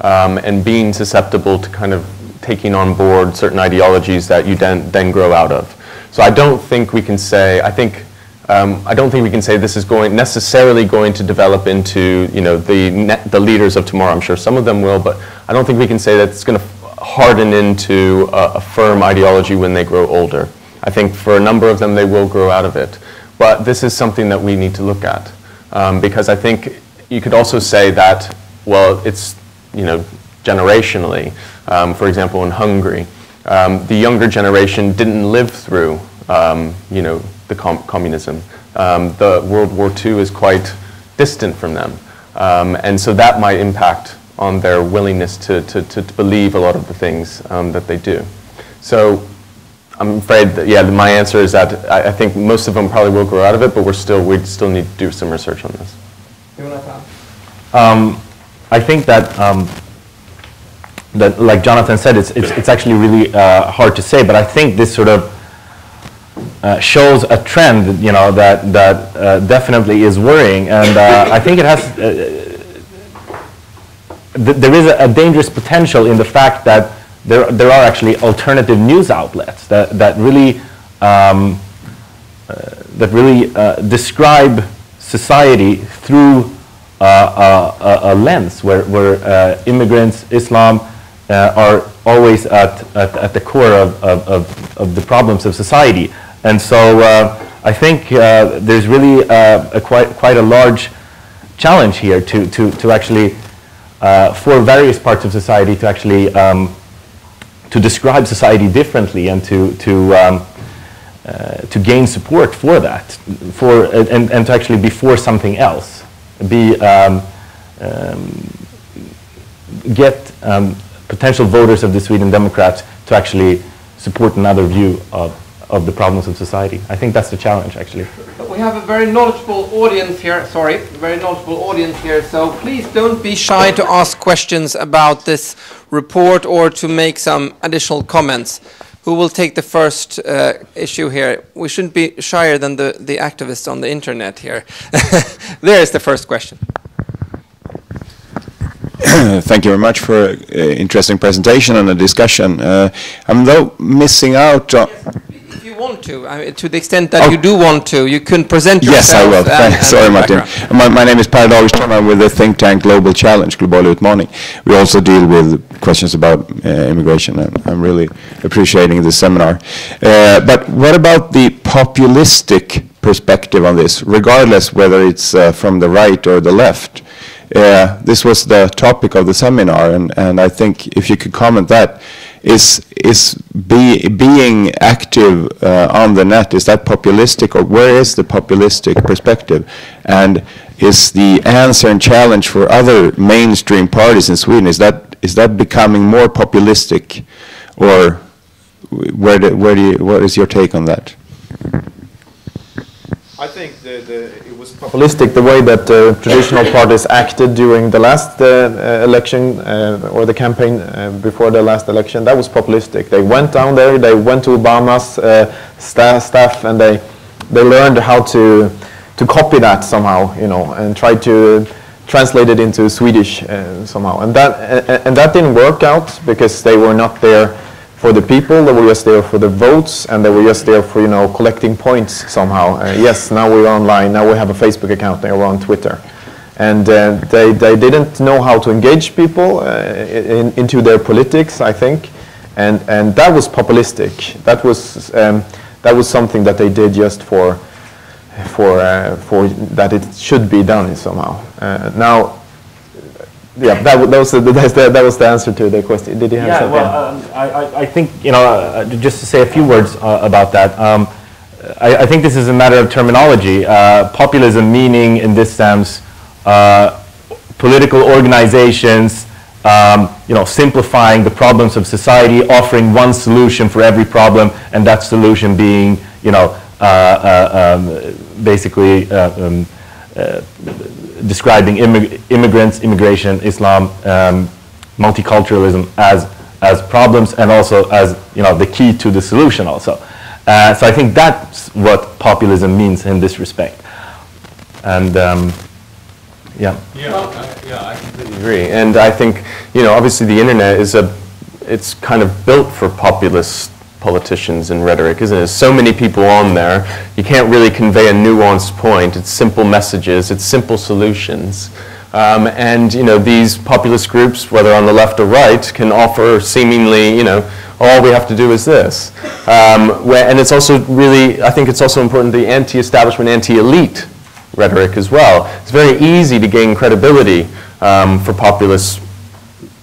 and being susceptible to kind of taking on board certain ideologies that you then grow out of. So I don't think we can say, I don't think we can say this is necessarily going to develop into the leaders of tomorrow. I'm sure some of them will, but I don't think we can say that it's going to harden into a firm ideology when they grow older. I think for a number of them they will grow out of it. But this is something that we need to look at because I think you could also say that, well, it's generationally. For example, in Hungary, the younger generation didn't live through the communism. The World War II is quite distant from them, and so that might impact on their willingness to believe a lot of the things that they do. So I'm afraid that, my answer is that I think most of them probably will grow out of it, but we'd still need to do some research on this. I think that like Jonathan said, it's actually really hard to say, but I think this sort of shows a trend, that definitely is worrying, and I think it has. There is a dangerous potential in the fact that there are actually alternative news outlets that really describe society through a lens where immigrants, Islam, are always at the core of the problems of society. And so I think there's really quite a large challenge here to actually, for various parts of society, to actually to describe society differently and to gain support for that, and to actually be for something else, get potential voters of the Sweden Democrats to actually support another view of the problems of society. I think that's the challenge, actually. We have a very knowledgeable audience here, so please don't be shy to ask questions about this report or to make some additional comments. Who will take the first issue here? We shouldn't be shyer than the activists on the internet here. There's the first question. Thank you very much for an interesting presentation and a discussion. I'm though missing out on... If you want to the extent that you do want to, you can present yourself. Yes, I will. Sorry, Martin. My name is Per Dagerström. I'm with the think tank Global Challenge, Global Utmaning. We also deal with questions about immigration, and I'm really appreciating this seminar. But what about the populistic perspective on this, regardless whether it's from the right or the left? This was the topic of the seminar, and I think if you could comment that, being active on the net, is that populistic, or where is the populistic perspective? And is the answer and challenge for other mainstream parties in Sweden, is that becoming more populistic, or what is your take on that? I think it was populistic the way that traditional parties acted during the last election or the campaign before the last election. That was populistic. They went down there, they went to Obama's staff, and they learned how to copy that somehow, you know, and try to translate it into Swedish somehow. And that didn't work out because they were not there for the people, they were just there for the votes, and they were just there for, you know, collecting points somehow. Yes, now we're online, now we have a Facebook account, they were on Twitter. And they didn't know how to engage people into their politics, I think. And that was populistic. That was something that they did just for that it should be done somehow. Now, yeah, that was the answer to the question. Did you have something? Well, I think, you know, just to say a few words about that. I think this is a matter of terminology. Populism meaning, in this sense, political organizations, you know, simplifying the problems of society, offering one solution for every problem, and that solution being, you know, basically describing immigrants, immigration, Islam, multiculturalism as problems, and also as, you know, the key to the solution also. So I think that's what populism means in this respect. And yeah. I completely agree. And I think, you know, obviously the internet it's kind of built for populist politicians and rhetoric, isn't it? So many people on there, you can't really convey a nuanced point. It's simple messages, it's simple solutions. And, you know, these populist groups, whether on the left or right, can offer seemingly, you know, all we have to do is this. And it's also really, I think it's also important, the anti-establishment, anti-elite rhetoric as well. It's very easy to gain credibility for populist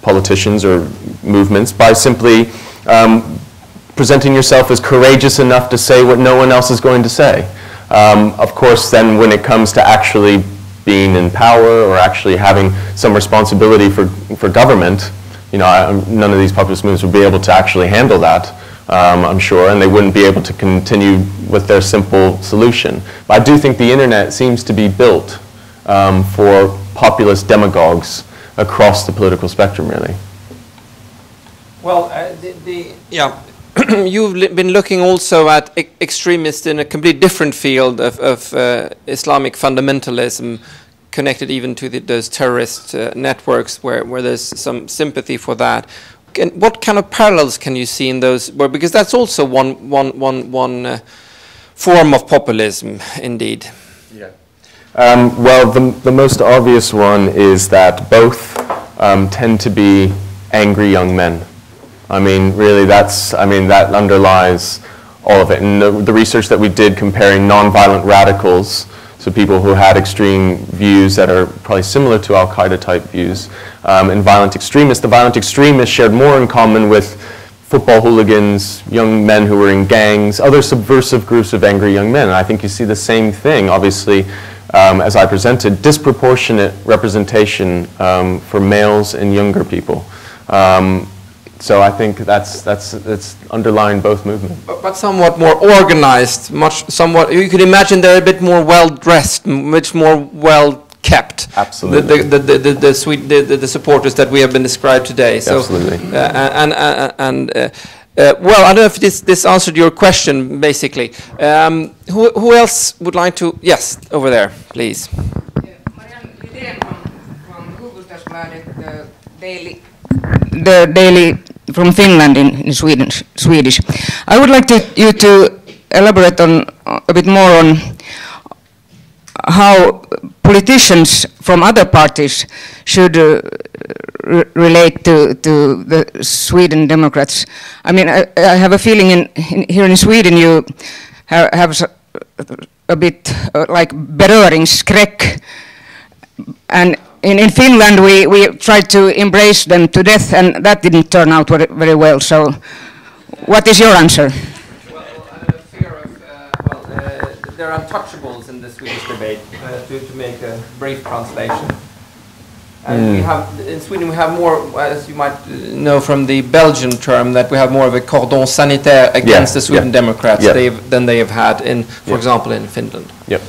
politicians or movements by simply presenting yourself as courageous enough to say what no one else is going to say. Of course, then when it comes to actually being in power or actually having some responsibility for government, you know, none of these populist movements would be able to actually handle that, I'm sure, and they wouldn't be able to continue with their simple solution. But I do think the internet seems to be built for populist demagogues across the political spectrum, really. Well, yeah. You've been looking also at extremists in a completely different field of Islamic fundamentalism, connected even to those terrorist networks where there's some sympathy for that. What kind of parallels can you see in those? Because that's also one form of populism, indeed. Yeah. Well, the most obvious one is that both tend to be angry young men. I mean, really, that underlies all of it. And the research that we did comparing nonviolent radicals, so people who had extreme views that are probably similar to Al-Qaeda type views, and violent extremists, the violent extremists shared more in common with football hooligans, young men who were in gangs, other subversive groups of angry young men. And I think you see the same thing, obviously, as I presented, disproportionate representation for males and younger people. So I think that's underlying both movements. But somewhat more organized, somewhat. You could imagine they're a bit more well dressed, much more well kept. Absolutely. The supporters that we have been described today. So, absolutely. Well, I don't know if this answered your question, basically. Who else would like to? Yes, over there, please. Marianne Lidén from Hufvudstadsbladet, the daily from Finland in Swedish. I would like you to elaborate on a bit more on how politicians from other parties should relate to the Sweden Democrats. I mean, I have a feeling here in Sweden you have a bit like beröringsskräck, and in Finland we tried to embrace them to death, and that didn't turn out very well. So, what is your answer? Well, fear of they're untouchables in the Swedish debate. To make a brief translation. And we have, in Sweden, we have more, as you might know from the Belgian term, that we have more of a cordon sanitaire against the Sweden Democrats than they have had in, for example, in Finland. Yep.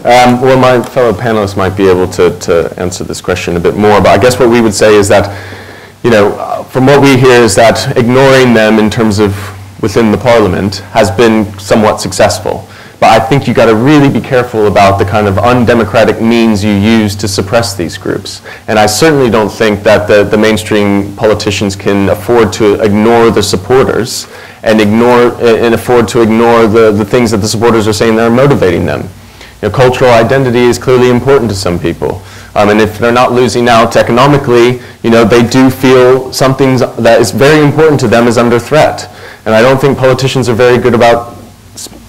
Well, my fellow panelists might be able to answer this question a bit more, but I guess what we would say is that, you know, from what we hear is that ignoring them in terms of within the parliament has been somewhat successful. But I think you got to really be careful about the kind of undemocratic means you use to suppress these groups. And I certainly don't think that the mainstream politicians can afford to ignore the supporters and afford to ignore the things that the supporters are saying that are motivating them. You know, cultural identity is clearly important to some people. And if they're not losing out economically, you know, they do feel something that is very important to them is under threat. And I don't think politicians are very good about,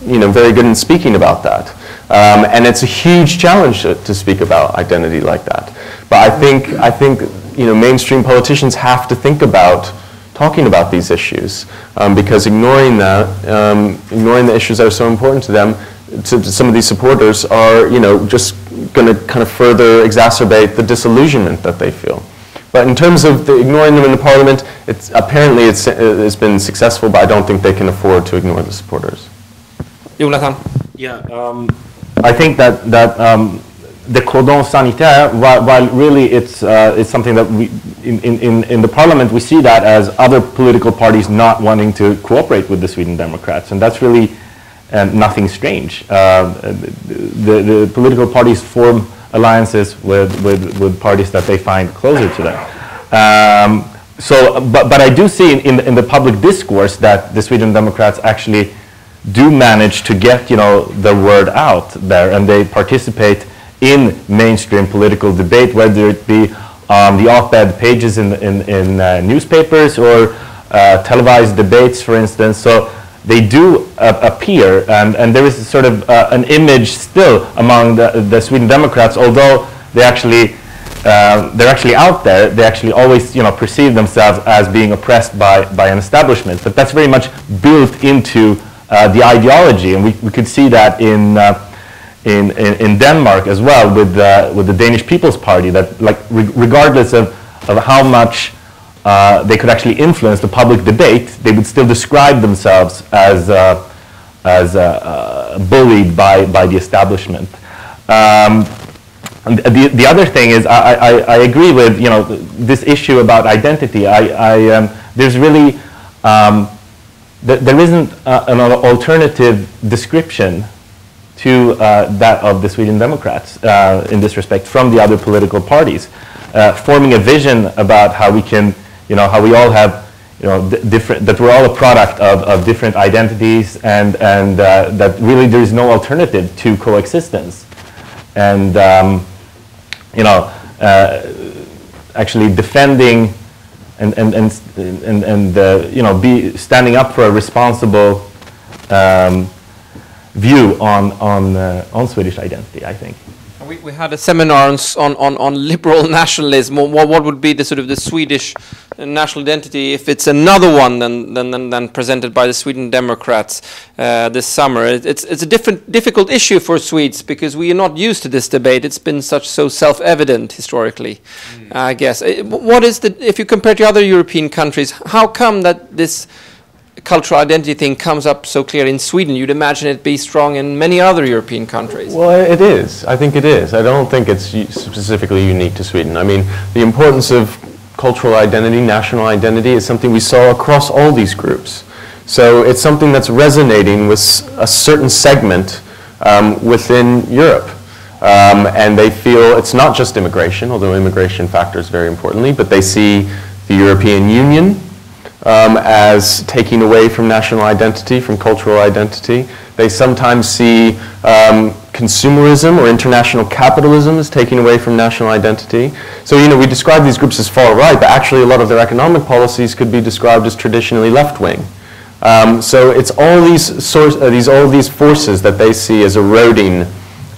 you know, very good in speaking about that. And it's a huge challenge to speak about identity like that. But I think, you know, mainstream politicians have to think about talking about these issues because ignoring that, ignoring the issues that are so important to them, to some of these supporters are, you know, just going to kind of further exacerbate the disillusionment that they feel. But in terms of ignoring them in the parliament, it's been successful, but I don't think they can afford to ignore the supporters. Jonathan? Yeah, I think that the cordon sanitaire, while really it's something that we in the parliament we see that as other political parties not wanting to cooperate with the Sweden Democrats, and that's really nothing strange. The political parties form alliances with parties that they find closer to them. But I do see in the public discourse that the Sweden Democrats actually do manage to get, you know, the word out there, and they participate in mainstream political debate, whether it be on the op-ed pages in newspapers or televised debates, for instance. So they do appear, and there is sort of an image still among the Sweden Democrats, although they're actually out there. They actually always, you know, perceive themselves as being oppressed by an establishment. But that's very much built into the ideology, and we could see that in Denmark as well with the Danish People's Party. That, like, regardless of how much they could actually influence the public debate, they would still describe themselves as bullied by the establishment. And the other thing is, I agree with, you know, this issue about identity. There's really there isn't an alternative description to that of the Sweden Democrats in this respect from the other political parties, forming a vision about how we can, you know, how we all have, you know, that we're all a product of different identities, and that really there is no alternative to coexistence, and you know, actually defending and you know, standing up for a responsible view on Swedish identity, I think. We had a seminar on liberal nationalism. What would be the sort of the Swedish national identity if it's another one than presented by the Sweden Democrats this summer? It's a difficult issue for Swedes because we are not used to this debate. It's been so self-evident historically, I guess. What is if you compare to other European countries, how come that this cultural identity thing comes up so clear in Sweden? You'd imagine it be strong in many other European countries. Well, it is. I think it is. I don't think it's specifically unique to Sweden. I mean, the importance of cultural identity, national identity, is something we saw across all these groups. So it's something that's resonating with a certain segment within Europe. And they feel it's not just immigration, although immigration factors very importantly, but they see the European Union as taking away from national identity, from cultural identity. They sometimes see consumerism or international capitalism as taking away from national identity. So, you know, we describe these groups as far right, but actually a lot of their economic policies could be described as traditionally left-wing. So it's all these forces that they see as eroding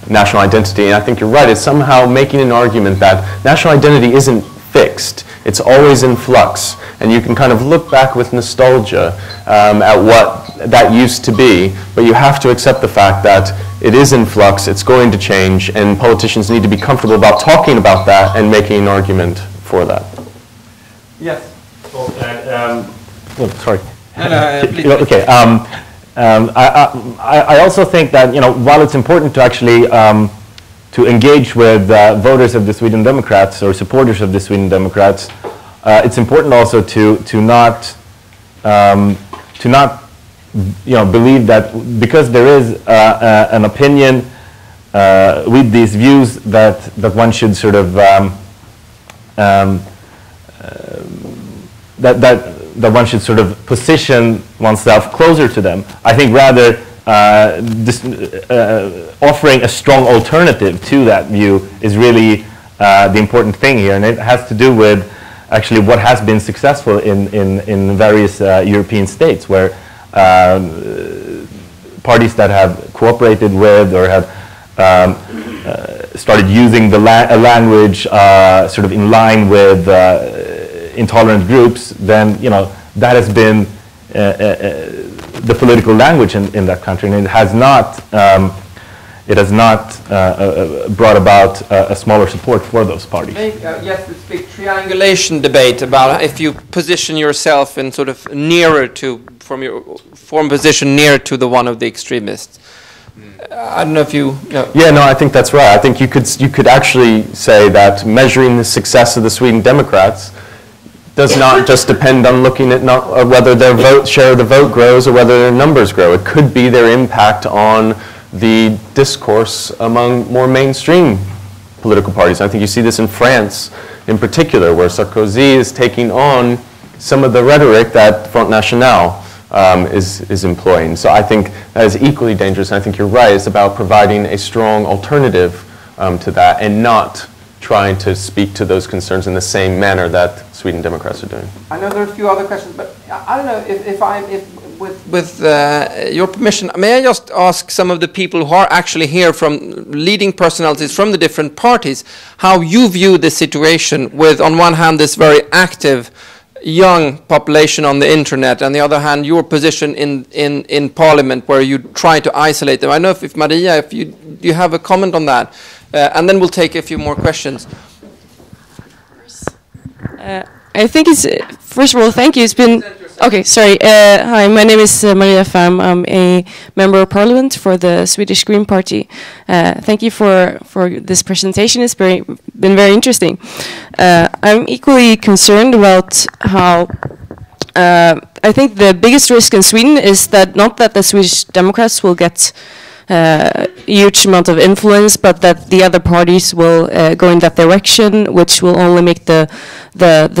national identity. And I think you're right, it's somehow making an argument that national identity isn't fixed. It's always in flux. And you can kind of look back with nostalgia at what that used to be, but you have to accept the fact that it is in flux, it's going to change, and politicians need to be comfortable about talking about that and making an argument for that. Yes. Well, sorry. Please. Okay. I also think that, you know, while it's important to actually to engage with voters of the Sweden Democrats or supporters of the Sweden Democrats, it's important also to not you know, believe that because there is an opinion with these views that one should sort of that one should sort of position oneself closer to them. I think rather offering a strong alternative to that view is really the important thing here, and it has to do with actually what has been successful in various European states, where parties that have cooperated with or have started using the language sort of in line with intolerant groups, then, you know, that has been the political language in that country, and it has not brought about a smaller support for those parties. Yes, this big triangulation debate about if you position yourself in sort of nearer to, from your form position nearer to the one of the extremists. I don't know if you... Yeah, no, I think that's right. I think you could actually say that measuring the success of the Sweden Democrats does not just depend on looking at whether their share of the vote grows or whether their numbers grow. It could be their impact on the discourse among more mainstream political parties. I think you see this in France in particular, where Sarkozy is taking on some of the rhetoric that Front National is employing. So I think that is equally dangerous, and I think you're right. It's about providing a strong alternative to that and not trying to speak to those concerns in the same manner that Sweden Democrats are doing. I know there are a few other questions, but I don't know if with your permission, may I just ask some of the people who are actually here from leading personalities from the different parties, how you view the situation with, on one hand, this very active young population on the internet, and on the other hand, your position in Parliament, where you try to isolate them. I know if Maria, do you have a comment on that? And then we'll take a few more questions. I think it's, first of all, thank you. It's been, okay, sorry. Hi, my name is Maria Pham. I'm a member of Parliament for the Swedish Green Party. Thank you for this presentation. It's been very interesting. I'm equally concerned about how I think the biggest risk in Sweden is that not that the Swedish Democrats will get huge amount of influence, but that the other parties will go in that direction, which will only make the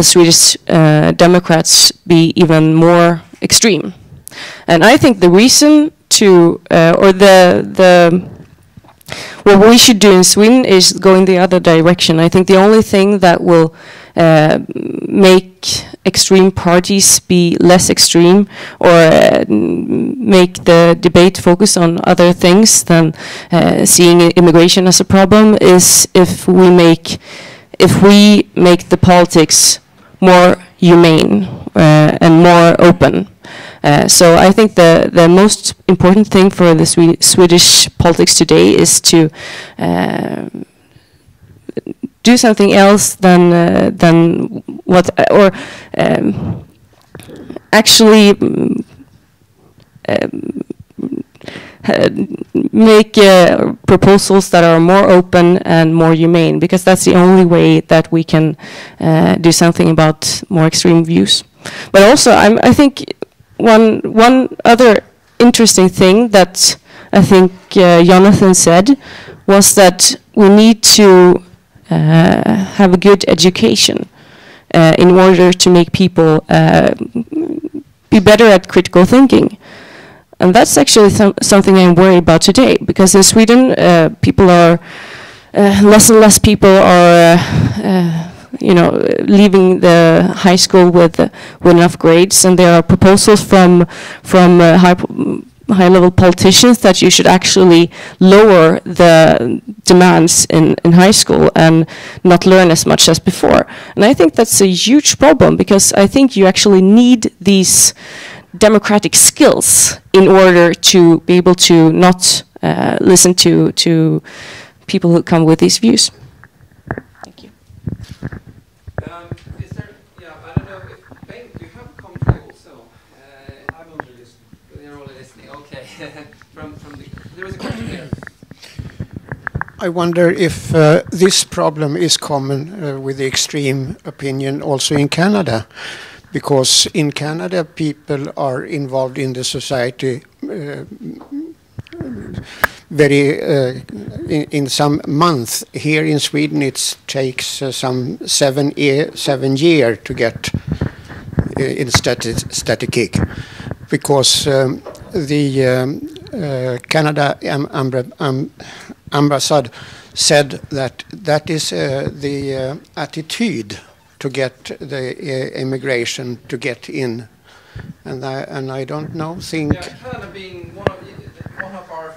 Swedish Democrats be even more extreme. And I think the reason to, or what we should do in Sweden is go in the other direction. I think the only thing that will make extreme parties be less extreme, or make the debate focus on other things than seeing immigration as a problem, is if we make the politics more humane and more open. So I think the most important thing for the Swedish politics today is to do something else than what, or actually make proposals that are more open and more humane, because that's the only way that we can do something about more extreme views. But also, I think one other interesting thing that I think Jonathan said was that we need to have a good education in order to make people be better at critical thinking. And that's actually something I'm worried about today, because in Sweden, people are, less and less people are leaving the high school with enough grades, and there are proposals from high-level politicians that you should actually lower the demands in high school and not learn as much as before. And I think that's a huge problem, because I think you actually need these democratic skills in order to be able to not listen to people who come with these views. Thank you. Is there, I don't know if Ben, do you have a comment also? I'm only listening. You're only listening, okay. There was a question there. I wonder if this problem is common with the extreme opinion also in Canada, because in Canada people are involved in the society very in some months. Here in Sweden it takes some 7 years to get in statistic, because the Canada ambassador said that is the attitude to get the immigration to get in, and I don't know. Canada being one of our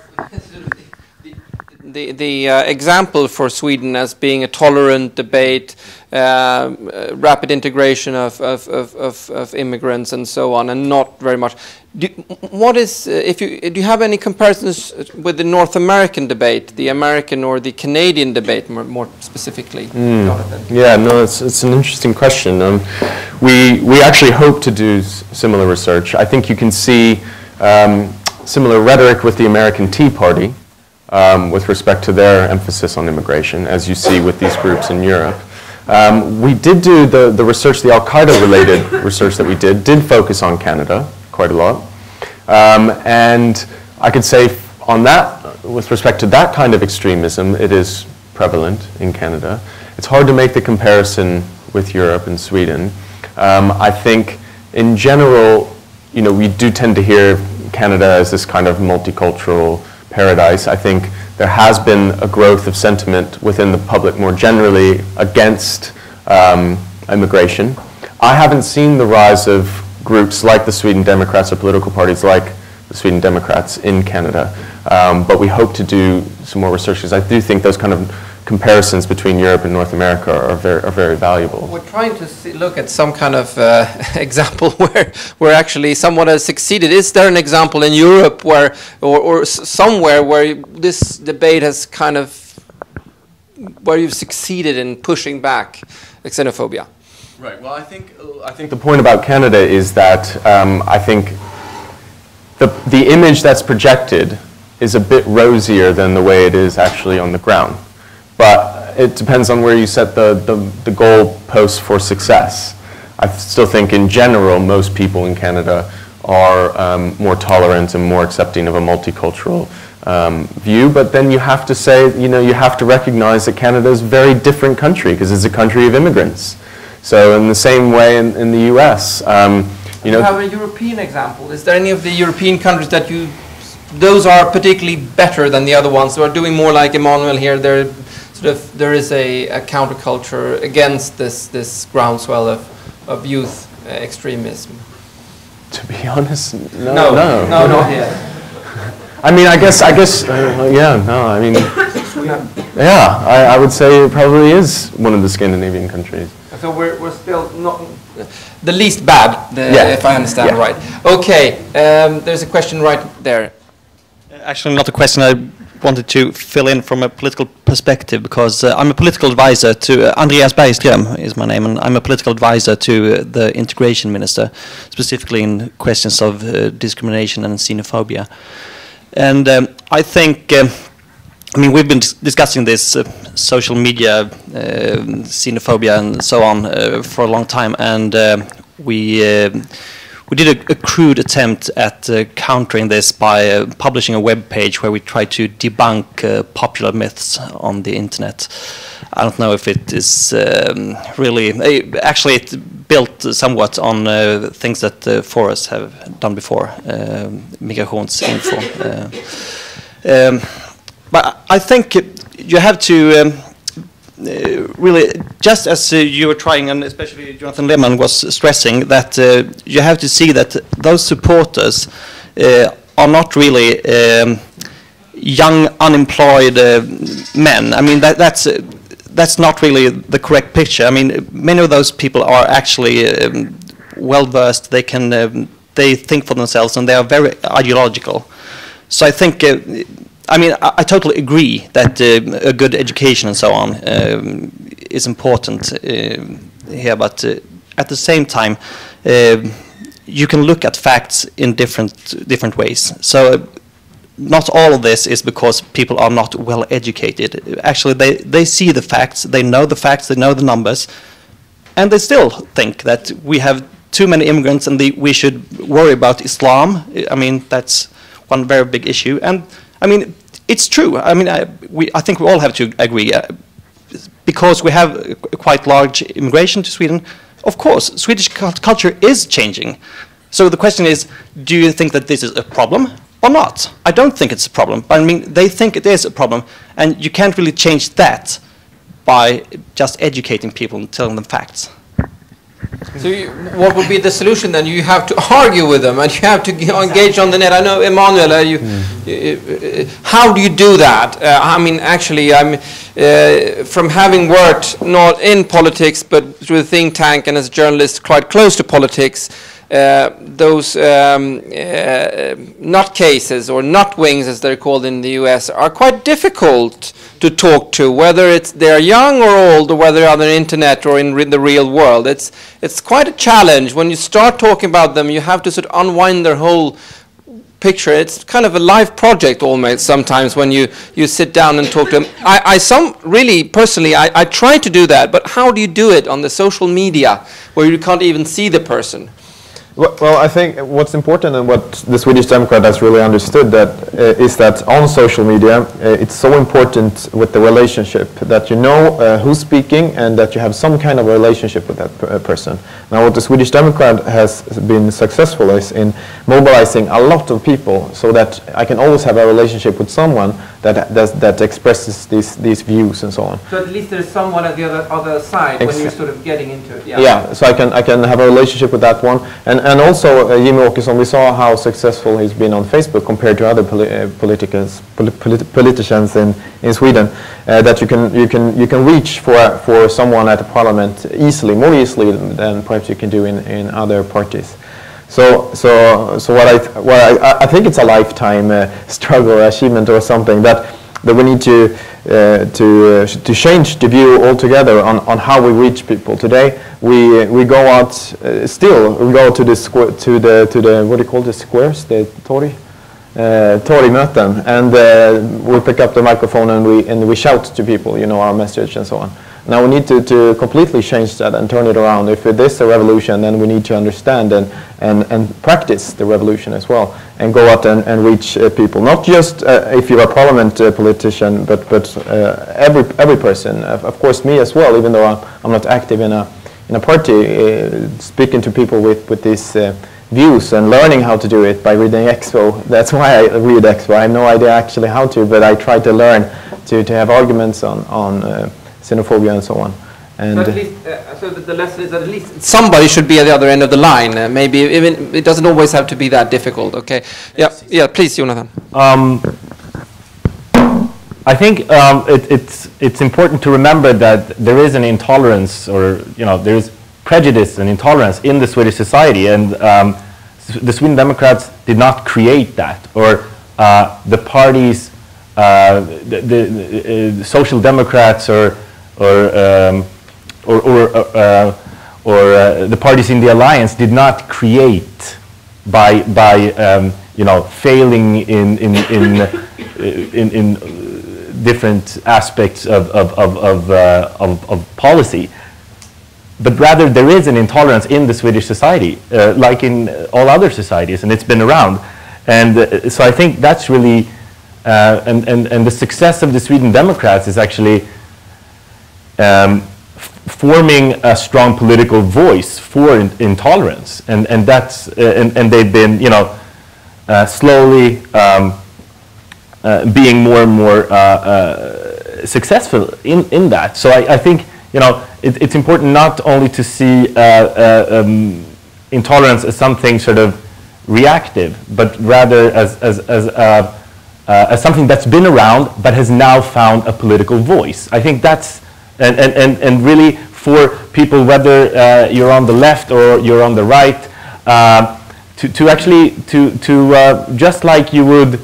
the example for Sweden as being a tolerant debate, rapid integration of immigrants and so on, and not very much. Do you have any comparisons with the North American debate, the American or the Canadian debate more specifically? Yeah, no, it's an interesting question. We actually hope to do similar research. I think you can see similar rhetoric with the American Tea Party with respect to their emphasis on immigration, as you see with these groups in Europe. We did do the research, the Al-Qaeda related research that we did focus on Canada quite a lot. And I could say on that, with respect to that kind of extremism, it is prevalent in Canada. It's hard to make the comparison with Europe and Sweden. I think in general, we do tend to hear Canada as this kind of multicultural paradise. I think there has been a growth of sentiment within the public more generally against immigration. I haven't seen the rise of groups like the Sweden Democrats or political parties like the Sweden Democrats in Canada, but we hope to do some more research, because I do think those kind of comparisons between Europe and North America are very valuable. We're trying to look at some kind of example where actually someone has succeeded. Is there an example in Europe where, or somewhere where this debate has kind of, where you've succeeded in pushing back xenophobia? Right. Well, I think the point about Canada is that I think the image that's projected is a bit rosier than the way it is actually on the ground. But it depends on where you set the goal posts for success. I still think in general most people in Canada are more tolerant and more accepting of a multicultural view, but then you have to say, you have to recognize that Canada is a very different country, because it's a country of immigrants. So in the same way in the US, you have a European example. Is there any of the European countries that those are particularly better than the other ones, who are doing more like Emmanuel here? There is a counterculture against this groundswell of youth extremism. To be honest, no. Not yet. I mean, I guess, yeah, no, I mean, yeah, I would say it probably is one of the Scandinavian countries. So we're still not the least bad, if I understand right. Okay, there's a question right there. Actually, not a question. I wanted to fill in from a political perspective, because I'm a political advisor to Andreas Bergström is my name, and I'm a political advisor to the integration minister, specifically in questions of discrimination and xenophobia. And I think, I mean, we've been discussing this social media, xenophobia and so on for a long time, and we did a crude attempt at countering this by publishing a web page where we try to debunk popular myths on the internet. I don't know if it is really, actually it built somewhat on things that FORES have done before, migrationsinfo. But I think you have to really, just as you were trying, and especially Jonathan Lehman was stressing, that you have to see that those supporters are not really young, unemployed men. I mean, that's not really the correct picture. I mean, many of those people are actually well versed. They can they think for themselves, and they are very ideological. So I think, I mean, I totally agree that a good education and so on is important here, but at the same time, you can look at facts in different ways. So not all of this is because people are not well educated. Actually, they see the facts, they know the numbers, and they still think that we have too many immigrants and we should worry about Islam. I mean, that's one very big issue. And I mean, it's true. I mean, I think we all have to agree. Because we have a quite large immigration to Sweden, of course, Swedish culture is changing. So the question is, do you think that this is a problem or not? I don't think it's a problem, but I mean, they think it is a problem, and you can't really change that by just educating people and telling them facts. So what would be the solution then? You have to argue with them, and you have to engage on the net. I know, Emmanuel, how do you do that? I mean, actually, from having worked not in politics, but through a think tank and as a journalist quite close to politics, those nutcases or nutwings, as they're called in the US, are quite difficult to talk to, whether they're young or old, or whether on the internet or in the real world. It's quite a challenge. When you start talking about them, you have to sort of unwind their whole picture. It's kind of a live project almost sometimes when you sit down and talk to them. I try to do that, but how do you do it on the social media where you can't even see the person? Well, I think what's important and what the Swedish Democrat has really understood is that on social media, it's so important with the relationship that you know who's speaking and that you have some kind of a relationship with that person. Now, what the Swedish Democrat has been successful is in mobilizing a lot of people so that I can always have a relationship with someone that expresses these views and so on. So at least there's someone at the other side when you're sort of getting into it. Yeah, so I can have a relationship with that one. And also, Jimmy Åkesson, we saw how successful he's been on Facebook compared to other politicians in Sweden. That you can reach for someone at the parliament more easily than perhaps you can do in other parties. So what I think it's a lifetime struggle or achievement or something that we need to change the view altogether on how we reach people. Today we go out we go to the what do you call the squares, the torgmöten, and we pick up the microphone and we shout to people, you know, our message and so on. Now we need to completely change that and turn it around. If it is a revolution, then we need to understand and practice the revolution as well, and go out and reach people. Not just if you're a parliament politician, but every person. Of course, me as well. Even though I'm not active in a party, speaking to people with these views and learning how to do it by reading Expo. That's why I read Expo. I have no idea actually how to, but I try to learn to have arguments on xenophobia and so on. And so at least, so the lesson is that at least somebody should be at the other end of the line. Maybe even it doesn't always have to be that difficult. Okay. Yeah. Please, Jonathan. I think it's important to remember that there is an intolerance, or there is prejudice and intolerance in the Swedish society, and the Sweden Democrats did not create that, or the parties, the Social Democrats, or the parties in the alliance did not create by failing in different aspects of policy, but rather there is an intolerance in the Swedish society, like in all other societies, and it's been around. And so I think that's really, and the success of the Sweden Democrats is actually forming a strong political voice for intolerance, and that's and they've been slowly being more and more successful in that. So I think it's important not only to see intolerance as something sort of reactive, but rather as something that's been around but has now found a political voice. I think that's, and really for people, whether you're on the left or you're on the right, to actually, just like you would,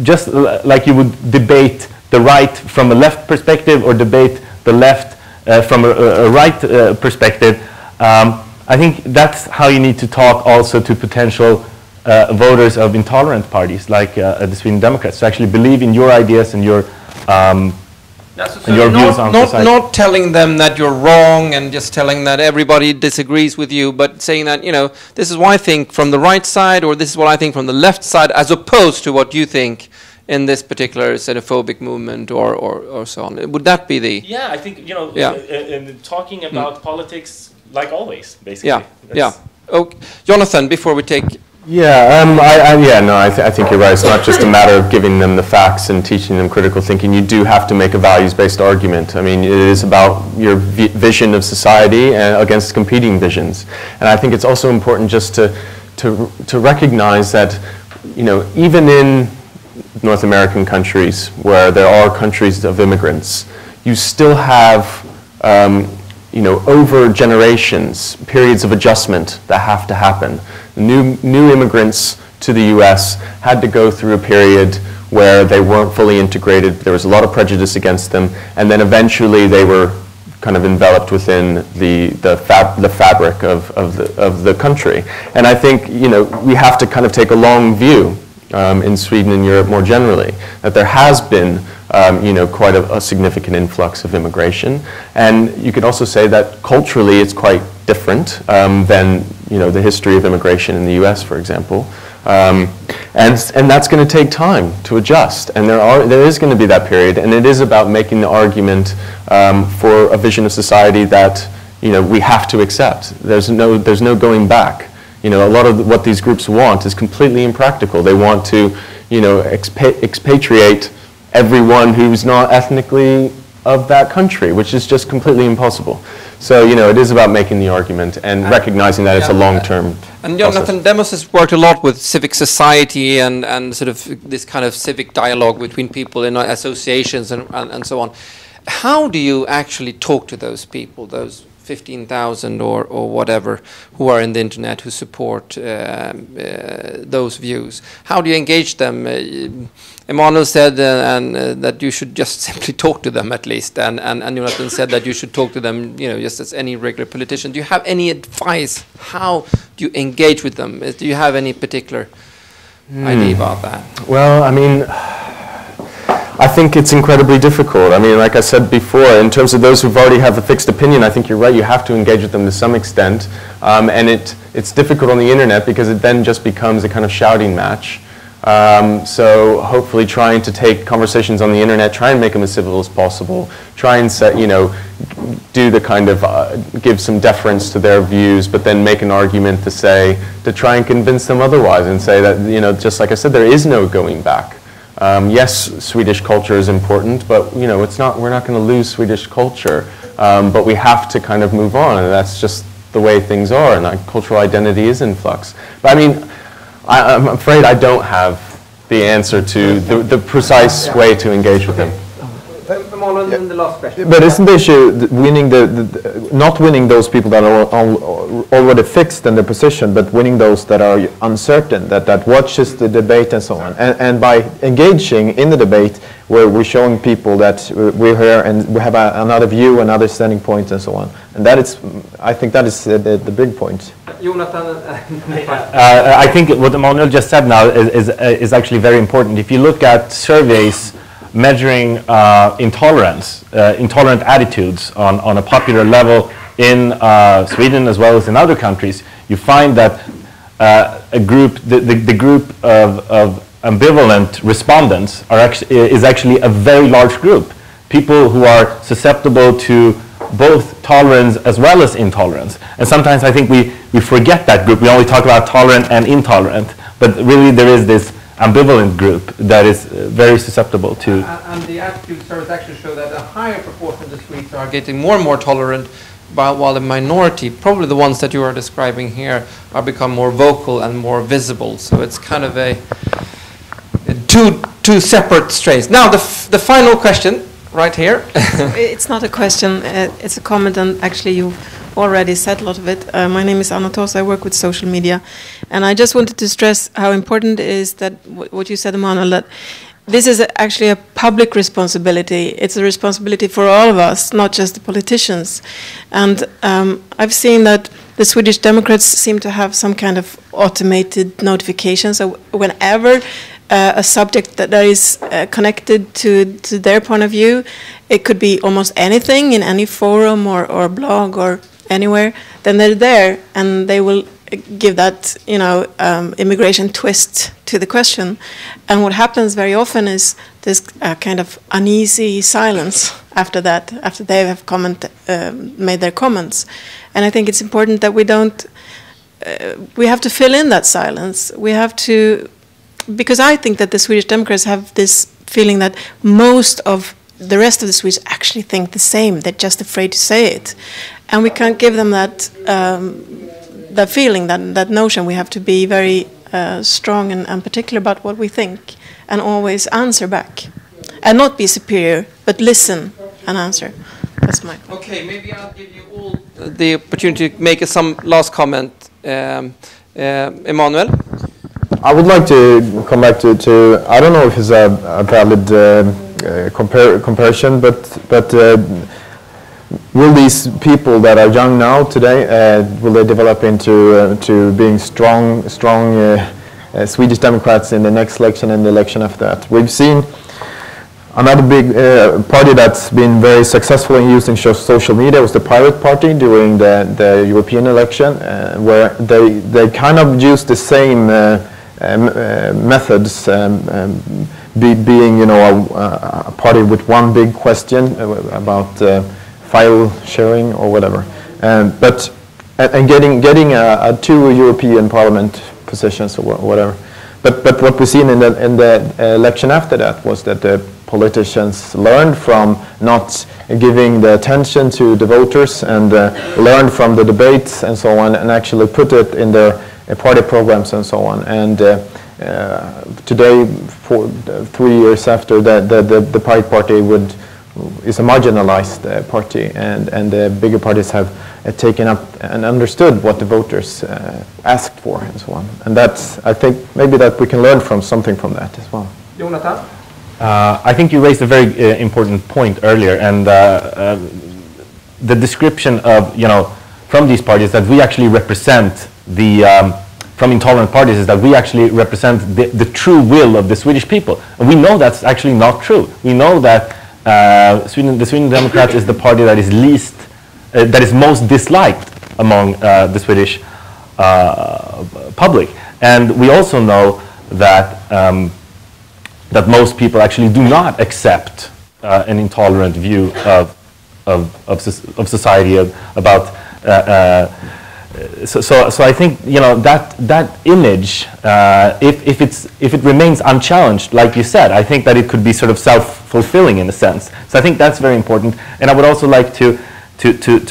just like you would debate the right from a left perspective or debate the left from a right perspective, I think that's how you need to talk also to potential voters of intolerant parties like the Sweden Democrats, to actually believe in your ideas and your views on society. Not telling them that you're wrong and just telling that everybody disagrees with you, but saying that, you know, this is what I think from the right side, or this is what I think from the left side, as opposed to what you think in this particular xenophobic movement or so on. Would that be the... Yeah, I think, you know, talking about politics like always, basically. Yeah, yeah. Okay. Jonathan, before we take... Yeah, I think you're right. It's not just a matter of giving them the facts and teaching them critical thinking. You do have to make a values-based argument. I mean, it is about your vision of society against competing visions. And I think it's also important just to recognize that, you know, even in North American countries where there are countries of immigrants, you still have, you know, over generations, periods of adjustment that have to happen. New immigrants to the US had to go through a period where they weren't fully integrated. There was a lot of prejudice against them, and then eventually they were kind of enveloped within the fabric of the country. And I think, you know, we have to kind of take a long view in Sweden and Europe more generally, that there has been you know, quite a significant influx of immigration. And you could also say that culturally it's quite different than, you know, the history of immigration in the US, for example. And that's going to take time to adjust. And there is going to be that period. And it is about making the argument for a vision of society that, you know, we have to accept. There's no going back. You know, a lot of what these groups want is completely impractical. They want to, you know, expatriate everyone who's not ethnically of that country, which is just completely impossible. So, you know, it is about making the argument and recognizing that it's a long-term And Jonathan, Demos has worked a lot with civic society and sort of this kind of civic dialogue between people in associations and so on. How do you actually talk to those people, those 15,000 or whatever who are in the internet who support those views? How do you engage them? Emanuel said that you should just simply talk to them at least, and Jonathan said that you should talk to them, you know, just as any regular politician. Do you have any advice? How do you engage with them? Do you have any particular idea about that? Well, I mean, I think it's incredibly difficult. I mean, like I said before, in terms of those who've already have a fixed opinion, I think you're right. You have to engage with them to some extent. And it's difficult on the internet because it then just becomes a kind of shouting match. So hopefully trying to take conversations on the internet, try and make them as civil as possible, try and set, you know, do the kind of, give some deference to their views, but then make an argument to try and convince them otherwise and say that, you know, just like I said, there is no going back. Yes, Swedish culture is important, but, you know, we're not going to lose Swedish culture, but we have to kind of move on, and that's just the way things are, and cultural identity is in flux. But I mean, I'm afraid I don't have the answer to the precise way to engage with them. The last question. But isn't the issue winning not winning those people that are already fixed in their position, but winning those that are uncertain, that watches the debate and so on? And by engaging in the debate, where we're showing people that we're here and we have another view, another standing point, and so on. And that is, I think that is the big point. I think what Emanuel just said now is actually very important. If you look at surveys measuring intolerance, intolerant attitudes on a popular level in Sweden as well as in other countries, you find that the group of ambivalent respondents is actually a very large group. People who are susceptible to both tolerance as well as intolerance. And sometimes I think we forget that group. We only talk about tolerant and intolerant, but really there is this ambivalent group that is very susceptible to... And the attitude surveys actually show that a higher proportion of the Swedes are getting more and more tolerant, while the minority, probably the ones that you are describing here, are become more vocal and more visible. So it's kind of a two separate strains. Now the final question right here. It's not a question, it's a comment, and actually you already said a lot of it. My name is Anna Tos, I work with social media, and I just wanted to stress how important it is that what you said, Emanuel, that this is actually a public responsibility. It's a responsibility for all of us, not just the politicians. And I've seen that the Swedish Democrats seem to have some kind of automated notification. So whenever a subject that is connected to their point of view, it could be almost anything in any forum or blog or anywhere, then they're there and they will give that, immigration twist to the question. And what happens very often is this kind of uneasy silence after that, after they have made their comments. And I think it's important that we don't, we have to fill in that silence. We have to, because I think that the Swedish Democrats have this feeling that most of the rest of the Swedes actually think the same. They're just afraid to say it. And we can't give them that that feeling, that notion. We have to be very strong and particular about what we think and always answer back. And not be superior, but listen and answer. That's my point. Okay, maybe I'll give you all the opportunity to make some last comment. Emanuel? I would like to come back to I don't know if it's a valid comparison, but will these people that are young now today, will they develop into to being strong Swedish Democrats in the next election and the election after that? We've seen another big party that's been very successful in using social media was the Pirate Party during the European election, where they kind of used the same methods, being a party with one big question about file sharing or whatever, but getting two European Parliament positions or whatever. But what we've seen in the election after that was that the politicians learned from not giving the attention to the voters and learned from the debates and so on, and actually put it in their party programs and so on. And today, 3 years after, the Pirate Party is a marginalized party, and the bigger parties have taken up and understood what the voters asked for and so on. And that's, I think, maybe that we can learn from something from that as well. Jonathan? I think you raised a very important point earlier, and the description of, from these parties that we actually represent from intolerant parties is that we actually represent the true will of the Swedish people. And we know that's actually not true. We know that the Sweden Democrats is the party that is most disliked among the Swedish public. And we also know that that most people actually do not accept an intolerant view of society, about so I think that image, if it remains unchallenged, like you said, I think that it could be sort of self-fulfilling in a sense. So I think that's very important. And I would also like to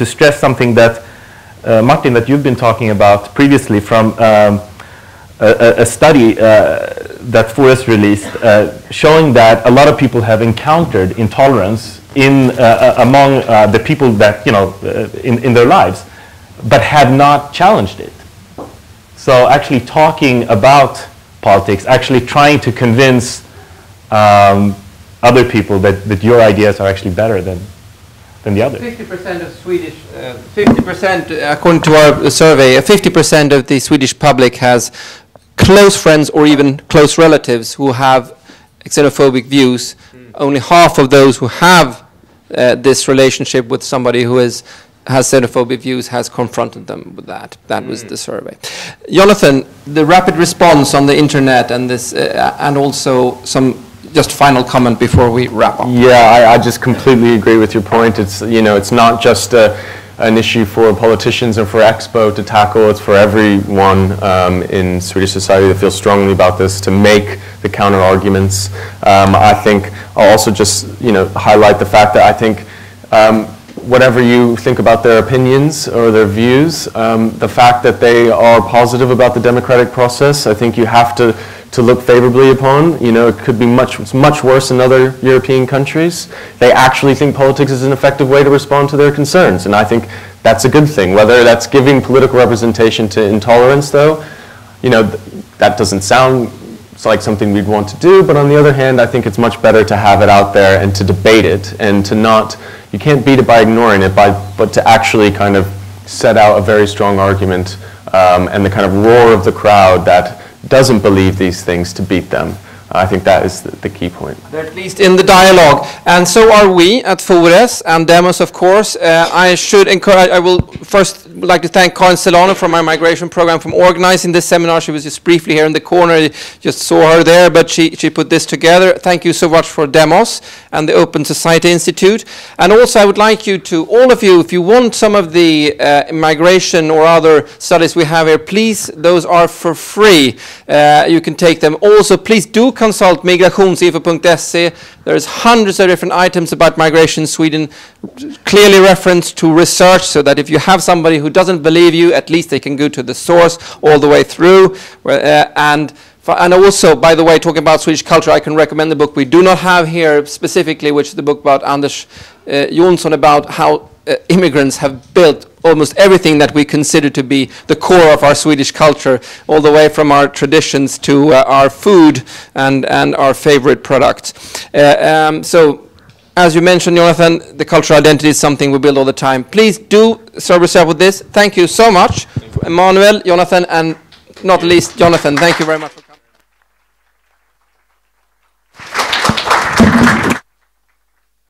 stress something that Martin, that you've been talking about previously from a study that FORES released, showing that a lot of people have encountered intolerance among the people that in their lives, but have not challenged it. So actually talking about politics, actually trying to convince other people that your ideas are actually better than the others. 50% of Swedish, 50%, according to our survey, 50% of the Swedish public has close friends or even close relatives who have xenophobic views. Only half of those who have this relationship with somebody who has xenophobic views has confronted them with that. That was the survey. Jonathan, the rapid response on the internet and this, and also some just final comment before we wrap up. Yeah, I just completely agree with your point. It's it's not just an issue for politicians or for Expo to tackle. It's for everyone in Swedish society that feels strongly about this to make the counter arguments. I think I'll also just highlight the fact that I think whatever you think about their opinions or their views, the fact that they are positive about the democratic process, I think you have to look favorably upon. You know, it could be much worse in other European countries. They actually think politics is an effective way to respond to their concerns, and I think that's a good thing. Whether that's giving political representation to intolerance, though, you know, that doesn't sound like something we'd want to do, but on the other hand, I think it's much better to have it out there and to debate it, and to not, you can't beat it by ignoring it, but to actually kind of set out a very strong argument and the kind of roar of the crowd that doesn't believe these things to beat them. I think that is the key point. They're at least in the dialogue, and so are we at FORES and Demos, of course. I will first like to thank Karin Solano from our migration program for organizing this seminar. She was just briefly here in the corner, you just saw her there, but she put this together. Thank you so much for Demos and the Open Society Institute. And also I would like you to, all of you, if you want some of the migration or other studies we have here, please, those are for free. You can take them. Also, please do consult migrationsinfo.se. There's hundreds of different items about migration in Sweden, clearly referenced to research, so that if you have somebody who doesn't believe you, at least they can go to the source all the way through. And also, by the way, talking about Swedish culture, I can recommend the book we do not have here specifically, which is the book about Anders Jonsson, about how immigrants have built almost everything that we consider to be the core of our Swedish culture, all the way from our traditions to our food and our favorite products. So, as you mentioned, Jonathan, the cultural identity is something we build all the time. Please do serve yourself with this. Thank you so much. Emmanuel, Jonathan, and not least Jonathan, thank you very much.